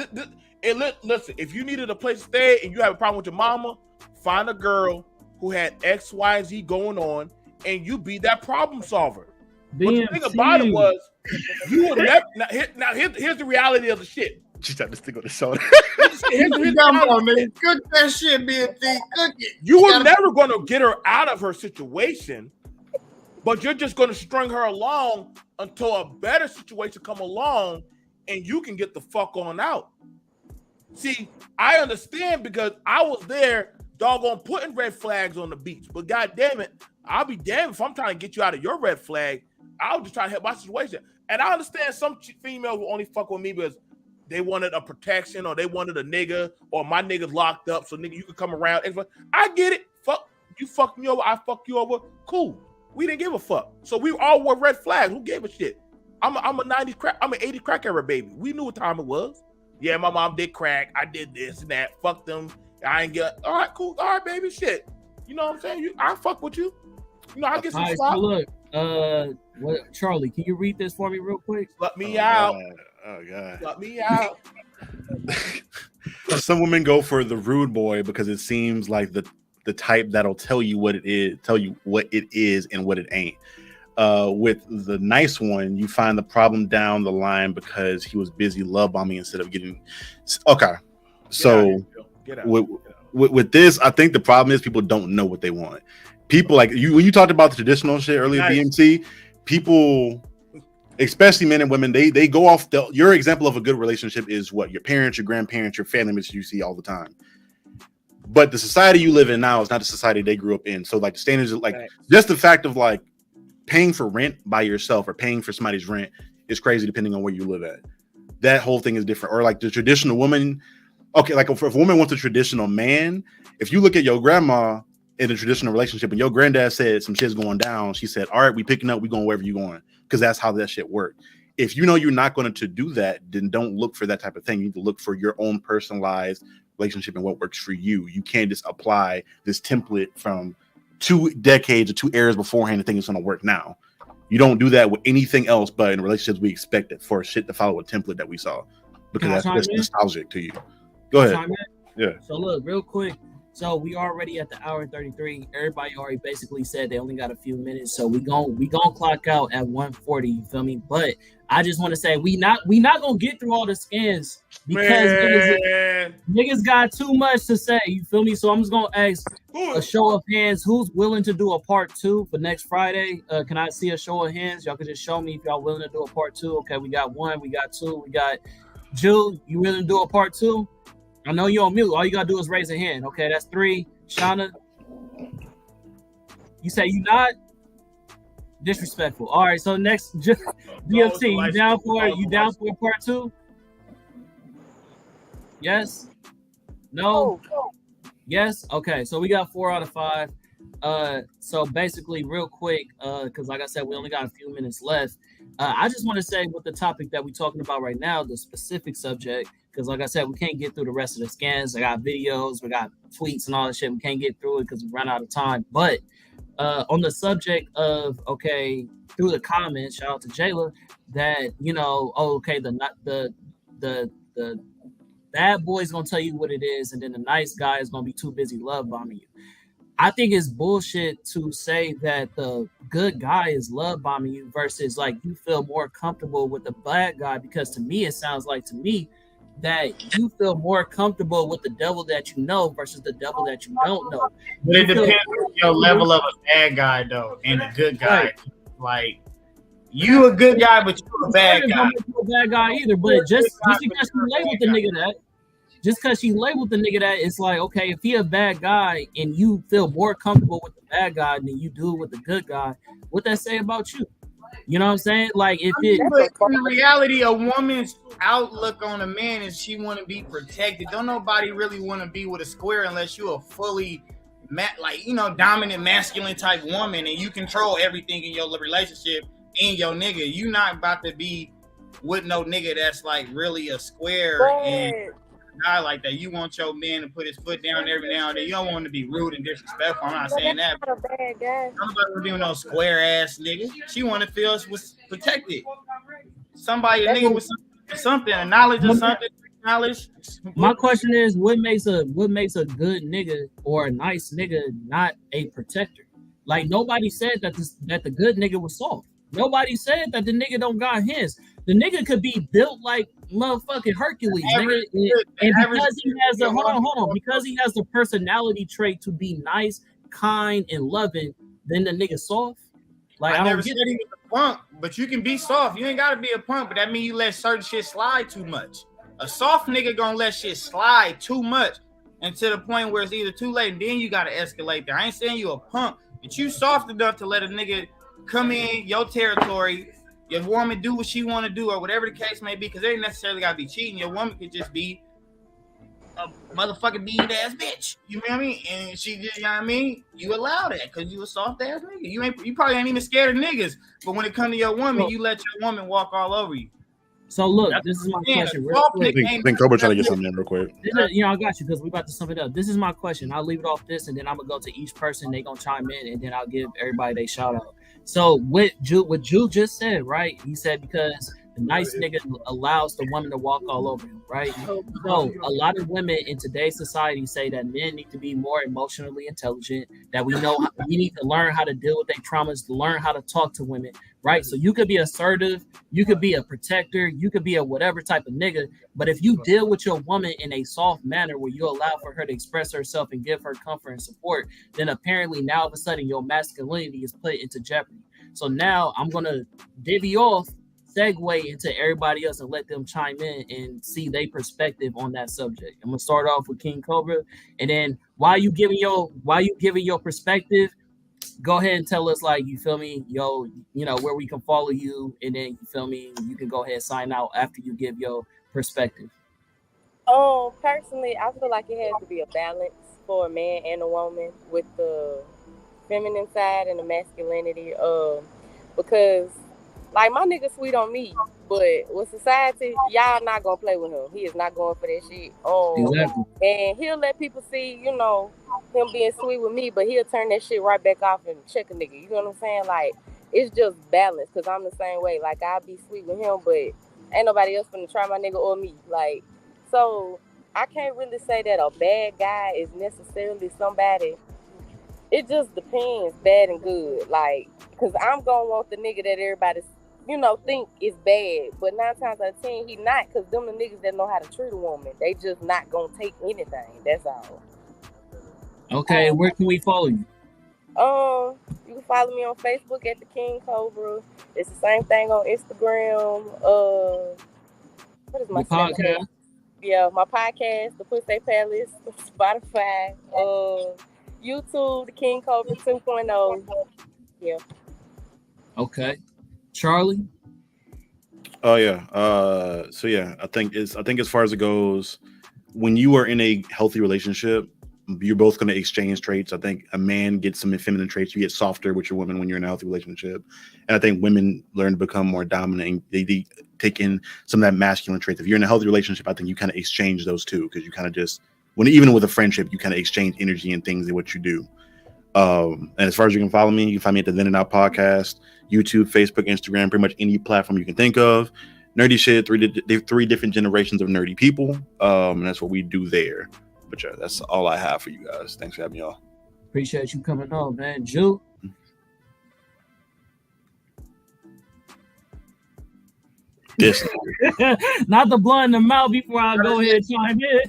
listen, if you needed a place to stay and you have a problem with your mama, find a girl who had X, Y, and Z going on, and you be that problem solver. But the thing about it was, you would never. Here's the reality of the shit. Just have to stick on the shoulder. Cook that shit, BFT. Cook it. You were never going to get her out of her situation, but you're just going to string her along until a better situation come along, and you can get the fuck on out. See, I understand because I was there, doggone putting red flags on the beach. But god damn it, I'll be damned if I'm trying to get you out of your red flag. I'll just try to help my situation. And I understand some females will only fuck with me because they wanted a protection or they wanted a nigga or my nigga's locked up, so nigga, you can come around. I get it. Fuck, you fucked me over, I fuck you over. Cool. We didn't give a fuck. So we all wore red flags. Who gave a shit? I'm a 90s crack. I'm an 80s crack era baby. We knew what time it was. Yeah, my mom did crack. I did this and that. Fuck them. I ain't get. All right, cool. All right, baby. Shit. You know what I'm saying? I fuck with you. You know, I get some so look, Charlie, can you read this for me real quick? Let me out. Oh god. Let me out. Some women go for the rude boy because it seems like the type that'll tell you what it is and what it ain't. With the nice one, you find the problem down the line because he was busy love bombing instead of getting. Okay, so with this, I think the problem is people don't know what they want. People like you when you talked about the traditional shit earlier, nice. BMT. People, especially men and women, they go off. Your example of a good relationship is what your parents, your grandparents, your family members you see all the time. But the society you live in now is not the society they grew up in. So like the standards, like just the fact of like paying for rent by yourself or paying for somebody's rent is crazy depending on where you live at. That whole thing is different. Or like the traditional woman. Okay, like if a woman wants a traditional man, if you look at your grandma in a traditional relationship and your granddad said some shit's going down, she said, all right, we picking up, we going wherever you going. Because that's how that shit worked. If you know you're not going to do that, then don't look for that type of thing. You need to look for your own personalized relationship and what works for you. You can't just apply this template from 2 decades or 2 eras beforehand and think it's going to work now. You don't do that with anything else, but in relationships, we expect it for shit to follow a template that we saw because that's nostalgic to you. Go ahead. Yeah. So look, real quick. So we already at the hour and 33. Everybody already basically said they only got a few minutes. So we gon' clock out at 1:40. You feel me? But I just want to say we not gonna get through all the scans because niggas got too much to say. You feel me? So I'm just gonna ask a show of hands. Who's willing to do a part 2 for next Friday? Can I see a show of hands? Y'all can just show me if y'all willing to do a part 2. Okay, we got 1, we got 2, we got Jill. You willing to do a part 2? I know you're on mute. All you gotta do is raise a hand. Okay, that's 3. Shauna. You say you not disrespectful. All right, so next, DFT, you down for part 2? Yes? No? Yes? Okay, so we got 4 out of 5. So basically, real quick, because like I said, we only got a few minutes left. I just want to say with the topic that we're talking about right now, the specific subject, because like I said, we can't get through the rest of the scans. I got videos, we got tweets and all that shit. We can't get through it because we run out of time. But on the subject of, okay, through the comments, shout out to Jayla, that, you know, the bad boy's gonna tell you what it is, and then the nice guy is gonna be too busy love bombing you. I think it's bullshit to say that the good guy is love bombing you versus like you feel more comfortable with the bad guy, because to me it sounds like that you feel more comfortable with the devil that you know versus the devil that you don't know. But it depends on your level of a bad guy though, and a good guy. Right. Like you a good guy, but you a bad guy. Don't make you a bad guy either. But just because you labeled the nigga that. Just because she labeled the nigga that, it's like, okay, if he a bad guy and you feel more comfortable with the bad guy than you do with the good guy, what that say about you? You know what I'm saying? Like, if in reality, a woman's outlook on a man is she want to be protected. Don't nobody really want to be with a square unless you a fully, dominant masculine type woman and you control everything in your relationship and your nigga. You not about to be with no nigga that's like really a square and guy like that. You want your man to put his foot down every now and then. You don't want him to be rude and disrespectful. I'm not saying that. Not a bad guy. Nobody would be with no square ass nigga. She want to feel was protected. Somebody, a nigga with something, a knowledge or something. Knowledge. My question is, what makes a good nigga or a nice nigga not a protector? Like, nobody said that the good nigga was soft. Nobody said that the nigga don't got his. The nigga could be built like motherfucking Hercules, nigga. And because he has because he has the personality trait to be nice, kind, and loving, then the nigga soft. Like, I never said he was a punk, but you can be soft. You ain't gotta be a punk, but that means you let certain shit slide too much. A soft nigga gonna let shit slide too much, and to the point where it's either too late, and then you gotta escalate there. I ain't saying you a punk, but you soft enough to let a nigga come in your territory. Your woman do what she want to do, or whatever the case may be, because they ain't necessarily gotta be cheating. Your woman could just be a motherfucking bead ass bitch. You know what I mean? And she just, you know what I mean? You allow that because you a soft ass nigga. You probably ain't even scared of niggas, but when it come to your woman, you let your woman walk all over you. So look, this is my question. I think Cobra trying to get something in real quick. I got you because we about to sum it up. This is my question. I'll leave it off this, and then I'm gonna go to each person. They gonna chime in, and then I'll give everybody their shout out. So what Ju just said, right? He said because the nice nigga allows the woman to walk all over him, right? So a lot of women in today's society say that men need to be more emotionally intelligent, that we need to learn how to deal with their traumas, to learn how to talk to women, right? So you could be assertive, you could be a protector, you could be a whatever type of nigga, but if you deal with your woman in a soft manner where you allow for her to express herself and give her comfort and support, then apparently now all of a sudden your masculinity is put into jeopardy. So now I'm going to divvy off, segue into everybody else and let them chime in and see their perspective on that subject. I'm gonna start off with King Cobra, and then while you giving your perspective, go ahead and tell us, like, you feel me, where we can follow you, and then you feel me, you can go ahead and sign out after you give your perspective. Personally, I feel like it has to be a balance for a man and a woman with the feminine side and the masculinity, because like my nigga sweet on me, but with society, y'all not gonna play with him. He is not going for that shit. Exactly. And he'll let people see, him being sweet with me, but he'll turn that shit right back off and check a nigga. You know what I'm saying? Like, it's just balance, because I'm the same way. Like, I'll be sweet with him, but ain't nobody else gonna try my nigga or me. Like, so I can't really say that a bad guy is necessarily somebody. It just depends, bad and good. Like, because I'm gonna want the nigga that everybody's think is bad, but 9 times out of 10 he not, because them the niggas that know how to treat a woman. They just not gonna take anything. That's all. Okay, where can we follow you? You can follow me on Facebook at the King Cobra. It's the same thing on Instagram. What is my podcast? Yeah, my podcast, The Pussy Palace, Spotify. YouTube, the King Cobra 2.0. Yeah. Okay, Charlie. Oh yeah. So yeah, I think as far as it goes, when you are in a healthy relationship, you're both going to exchange traits. I think a man gets some feminine traits. You get softer with your woman when you're in a healthy relationship, and I think women learn to become more dominant. They take in some of that masculine traits. If you're in a healthy relationship, I think you kind of exchange those two, because you kind of just even with a friendship, you kind of exchange energy and things in what you do. And as far as you can follow me, you can find me at the Then and Out Podcast, YouTube, Facebook, Instagram, pretty much any platform you can think of. Nerdy shit, three different generations of nerdy people. And that's what we do there. But yeah, that's all I have for you guys. Thanks for having me on. Appreciate you coming on, man. Jew. This not the blunt in the mouth before I go ahead and chime in.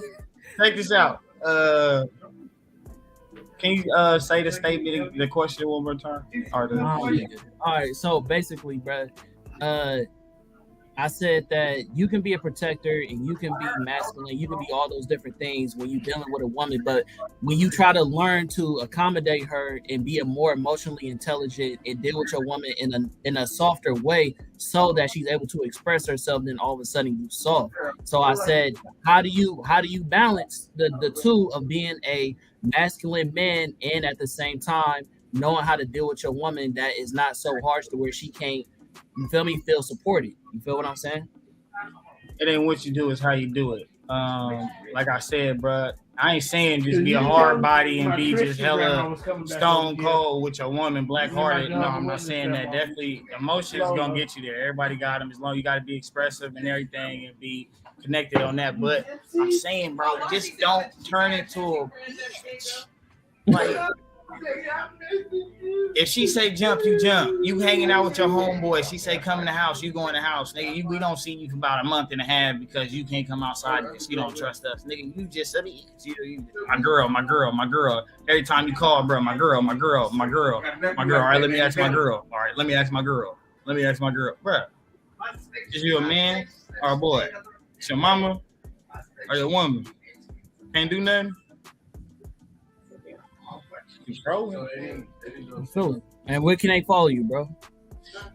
Check this out. Can you say the statement, the question one more time? All right. So basically, bro, I said that you can be a protector and you can be masculine, you can be all those different things when you're dealing with a woman, but when you try to learn to accommodate her and be a more emotionally intelligent and deal with your woman in a softer way so that she's able to express herself, then all of a sudden you soft. So I said, how do you balance the two of being a masculine man and at the same time knowing how to deal with your woman that is not so harsh to where she can't, you feel me, feel supported? You feel what I'm saying? It ain't what you do, it's how you do it. Like I said, bro, I ain't saying just be a hard body and be just hella stone cold with your woman, black hearted. No, I'm not saying that. Definitely, emotions gonna get you there. Everybody got them. As long as you got to be expressive and everything and be connected on that. But I'm saying, bro, just don't turn into a bitch. Like, if she say jump, you jump. You hanging out with your homeboy. She say come in the house. You go in the house, nigga. We don't see you for about a month and a half because you can't come outside because you don't trust us, nigga. You just you, my girl. Every time you call, bro, my girl. All right, let me ask my girl. Bro, is you a man or a boy? It's your mama or your woman? Can't do nothing. And where can they follow you, bro?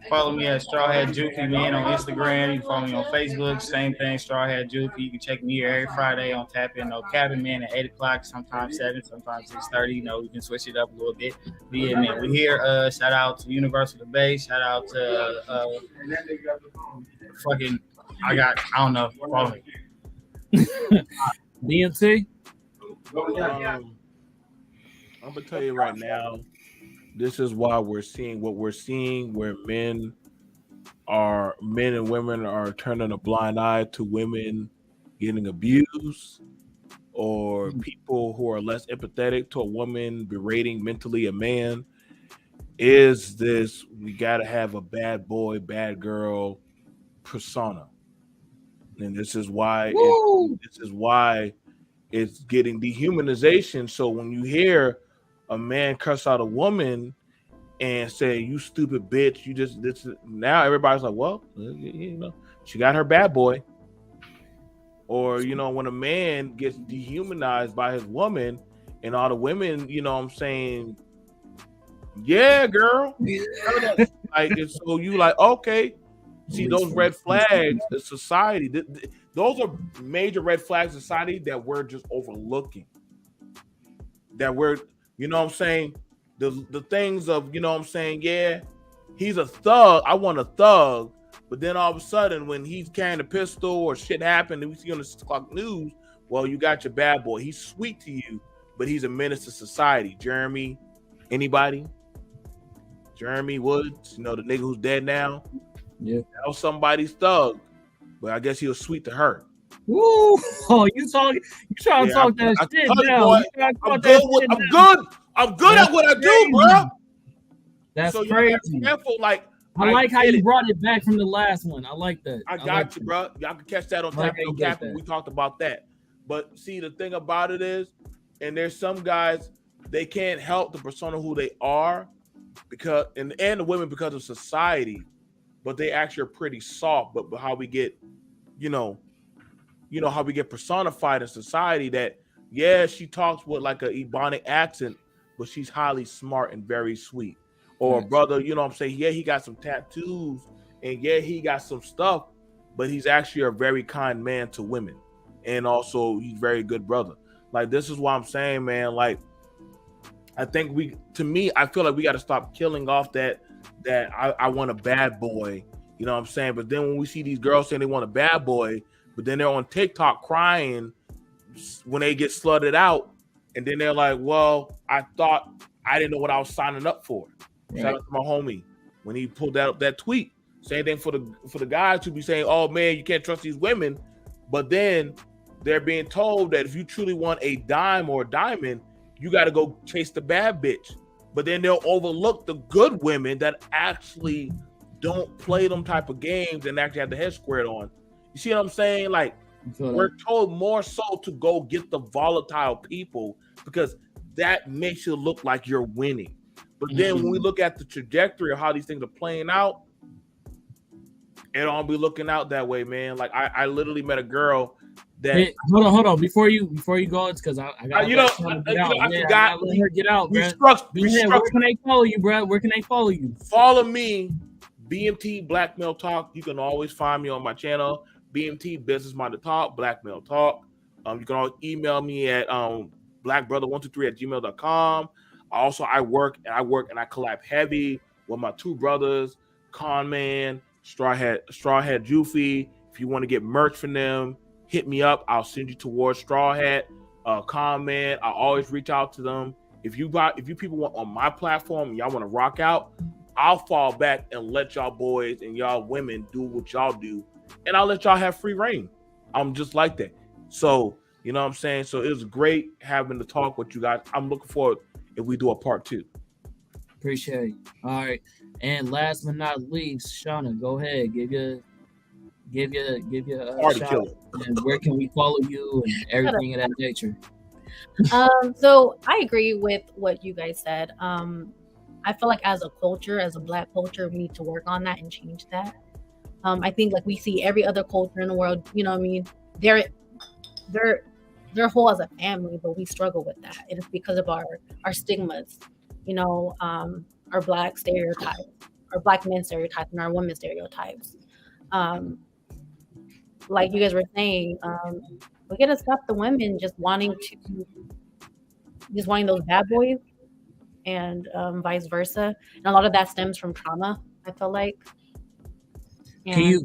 Follow me at Straw Hat Jukey, man, on Instagram. You can follow me on Facebook, same thing, Straw Hat Jukey. You can check me here every Friday on Tap In No Cabin, man, at 8 o'clock, sometimes 7, sometimes 6:30. You know, we can switch it up a little bit. But yeah, man, we're here. Shout out to Universal Bay. Shout out to I don't know. Follow me. DMT? I'm gonna tell you right now, this is why we're seeing what we're seeing, where men and women are turning a blind eye to women getting abused, or people who are less empathetic to a woman berating mentally a man. Is this, we gotta have a bad boy, bad girl persona. And this is why it's getting dehumanization. So when you hear a man curse out a woman and say, you stupid bitch, now everybody's like, well, you know, she got her bad boy. Or, you know, when a man gets dehumanized by his woman and all the women, you know what I'm saying, yeah, girl. Like, so you like, okay, see those red flags in society, those are major red flags in society that we're just overlooking. That we're, you know what I'm saying? The things of, you know what I'm saying? Yeah, he's a thug. I want a thug. But then all of a sudden, when he's carrying a pistol or shit happened and we see on the 6 o'clock news, well, you got your bad boy. He's sweet to you, but he's a menace to society. Jeremy, anybody? Jeremy Woods, you know, the nigga who's dead now? Yeah. That was somebody's thug. But I guess he was sweet to her. Woo! Oh, you trying to talk that shit now? I'm good at what I do, bro. That's so crazy. You careful, like I like how you brought it back from the last one. I like that. I got you, bro. Y'all can catch that on Tap No Cap. We talked about that. But see, the thing about it is, and there's some guys, they can't help the persona who they are because and the women because of society, but they actually are pretty soft. But how we get, you know how we get personified in society that, yeah, she talks with like a Ebonic accent, but she's highly smart and very sweet. Or a brother, you know what I'm saying? Yeah, he got some tattoos and yeah, he got some stuff, but he's actually a very kind man to women. And also he's a very good brother. Like, this is what I'm saying, man. Like, I think I feel like we got to stop killing off that I want a bad boy, you know what I'm saying? But then when we see these girls saying they want a bad boy, but then they're on TikTok crying when they get slutted out, and then they're like, well, I didn't know what I was signing up for. Right. Shout out to my homie when he pulled out that tweet. Same thing for the guys to be saying, oh man, you can't trust these women, but then they're being told that if you truly want a dime or a diamond, you got to go chase the bad bitch. But then they'll overlook the good women that actually don't play them type of games and actually have the head squared on. You see what I'm saying? Like, we're told more so to go get the volatile people because that makes you look like you're winning. But then when we look at the trajectory of how these things are playing out, it don't be looking out that way, man. Like, I literally met a girl that. Hey, hold on. Before you go, it's because I got I forgot. Let her get out. Where can they follow you, bro? Where can they follow you? Follow me, BMT Black Male Talk. You can always find me on my channel, BMT Business Minded Talk, Black Male Talk. You can always email me at blackbrother123@gmail.com. Also, I work and I collab heavy with my two brothers, Con Man, Strawhead Jufy. If you want to get merch from them, hit me up. I'll send you towards Strawhead. Con Man, I always reach out to them. If you people want on my platform and y'all want to rock out, I'll fall back and let y'all boys and y'all women do what y'all do, and I'll let y'all have free reign. I'm just like that. So, you know what I'm saying? So it was great having the talk with you guys. I'm looking forward if we do a part 2. Appreciate it. All right. And last but not least, Shauna, go ahead. Give your Party shout killer. out. And where can we follow you and everything of that nature? So I agree with what you guys said. I feel like as a culture, as a Black culture, we need to work on that and change that. I think like we see every other culture in the world, you know what I mean? They're whole as a family, but we struggle with that. And it's because of our stigmas, you know, our Black stereotypes, our Black men stereotypes, and our women stereotypes. Like you guys were saying, we gotta stop the women just wanting those bad boys, and vice versa. And a lot of that stems from trauma, I feel like. Can you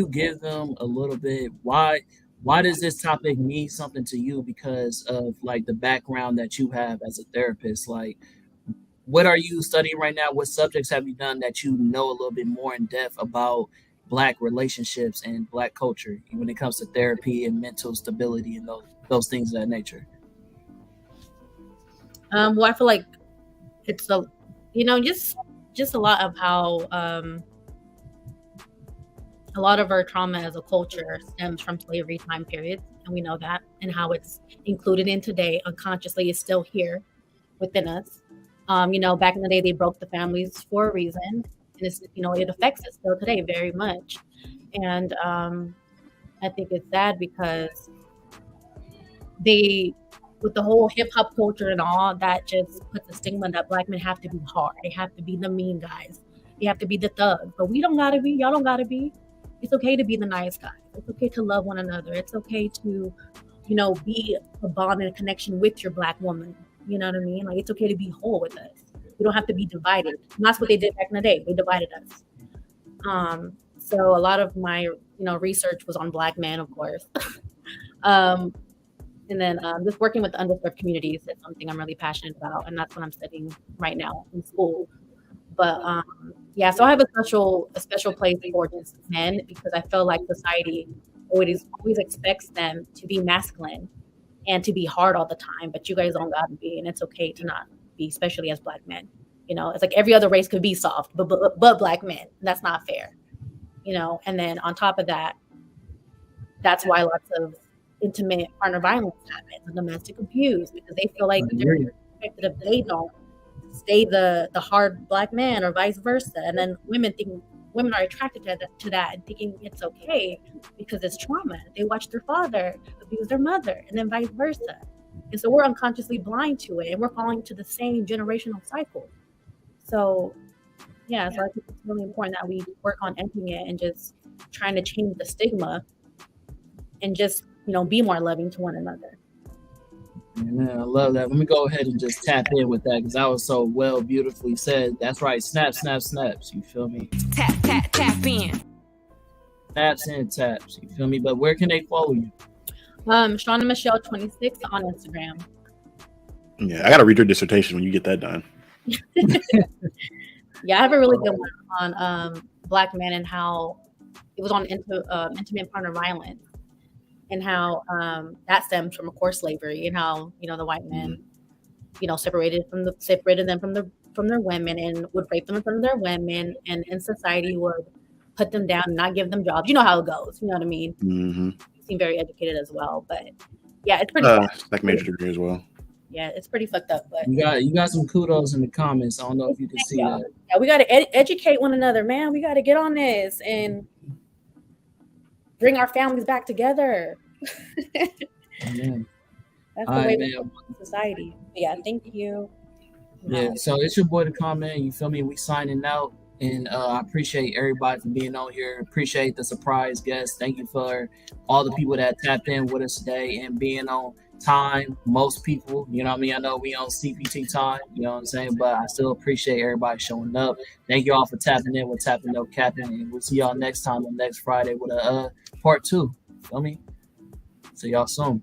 give them a little bit why does this topic mean something to you because of like the background that you have as a therapist? Like, what are you studying right now? What subjects have you done that you know a little bit more in depth about Black relationships and Black culture when it comes to therapy and mental stability and those things of that nature? Well, I feel like it's just a lot of how a lot of our trauma as a culture stems from slavery time periods, and we know that, and how it's included in today unconsciously is still here within us. Back in the day, they broke the families for a reason, and it's, it affects us still today very much. And I think it's sad because with the whole hip hop culture and all, that just puts a stigma that Black men have to be hard. They have to be the mean guys. They have to be the thugs. But we don't gotta be. Y'all don't gotta be. It's okay to be the nice guy. It's okay to love one another. It's okay to, be a bond and a connection with your Black woman. You know what I mean? Like, it's okay to be whole with us. We don't have to be divided. And that's what they did back in the day. They divided us. So a lot of my, research was on Black men, of course. And then just working with the underserved communities is something I'm really passionate about, and that's what I'm studying right now in school. But so I have a special place for just men because I feel like society always expects them to be masculine and to be hard all the time, but you guys don't gotta be, and it's okay to not be, especially as Black men. It's like every other race could be soft, but Black men, that's not fair. And then on top of that, that's why lots of intimate partner violence happens and domestic abuse, because they feel like they're expected if they don't stay the hard Black man or vice versa. And then women are attracted to that and thinking it's okay because it's trauma. They watch their father abuse their mother and then vice versa. And so we're unconsciously blind to it, and we're falling to the same generational cycle. So yeah, so I think it's really important that we work on ending it and just trying to change the stigma and just, be more loving to one another. Man, I love that. Let me go ahead and just tap in with that because that was so well, beautifully said. That's right. Snap, snap, snaps. You feel me? Tap, tap, tap in. Taps and taps. You feel me? But where can they follow you? Shauna Michelle 26 on Instagram. Yeah, I gotta read your dissertation when you get that done. Yeah, I have a really good one on Black men and how it was on intimate partner violence and how that stems from, of course, slavery and how the white men, separated them from their women and would rape them in front of their women, and in society would put them down and not give them jobs. You know how it goes. You know what I mean? Mm-hmm. You seem very educated as well, but yeah, it's pretty. Like major degree as well. Yeah, it's pretty fucked up. But you got some kudos in the comments. I don't know if you can see that. Yeah, we got to educate one another, man. We got to get on this and bring our families back together. Yeah. That's the way we live in society. But yeah, thank you. Yeah, so it's your boy The Comment. You feel me? We signing out. And I appreciate everybody for being on here. Appreciate the surprise guests. Thank you for all the people that tapped in with us today and being on time. Most people, you know what I mean? I know we on CPT time, you know what I'm saying? But I still appreciate everybody showing up. Thank you all for tapping in with Tapping No Capping. And we'll see y'all next time on next Friday with a part 2. Feel me? See y'all soon.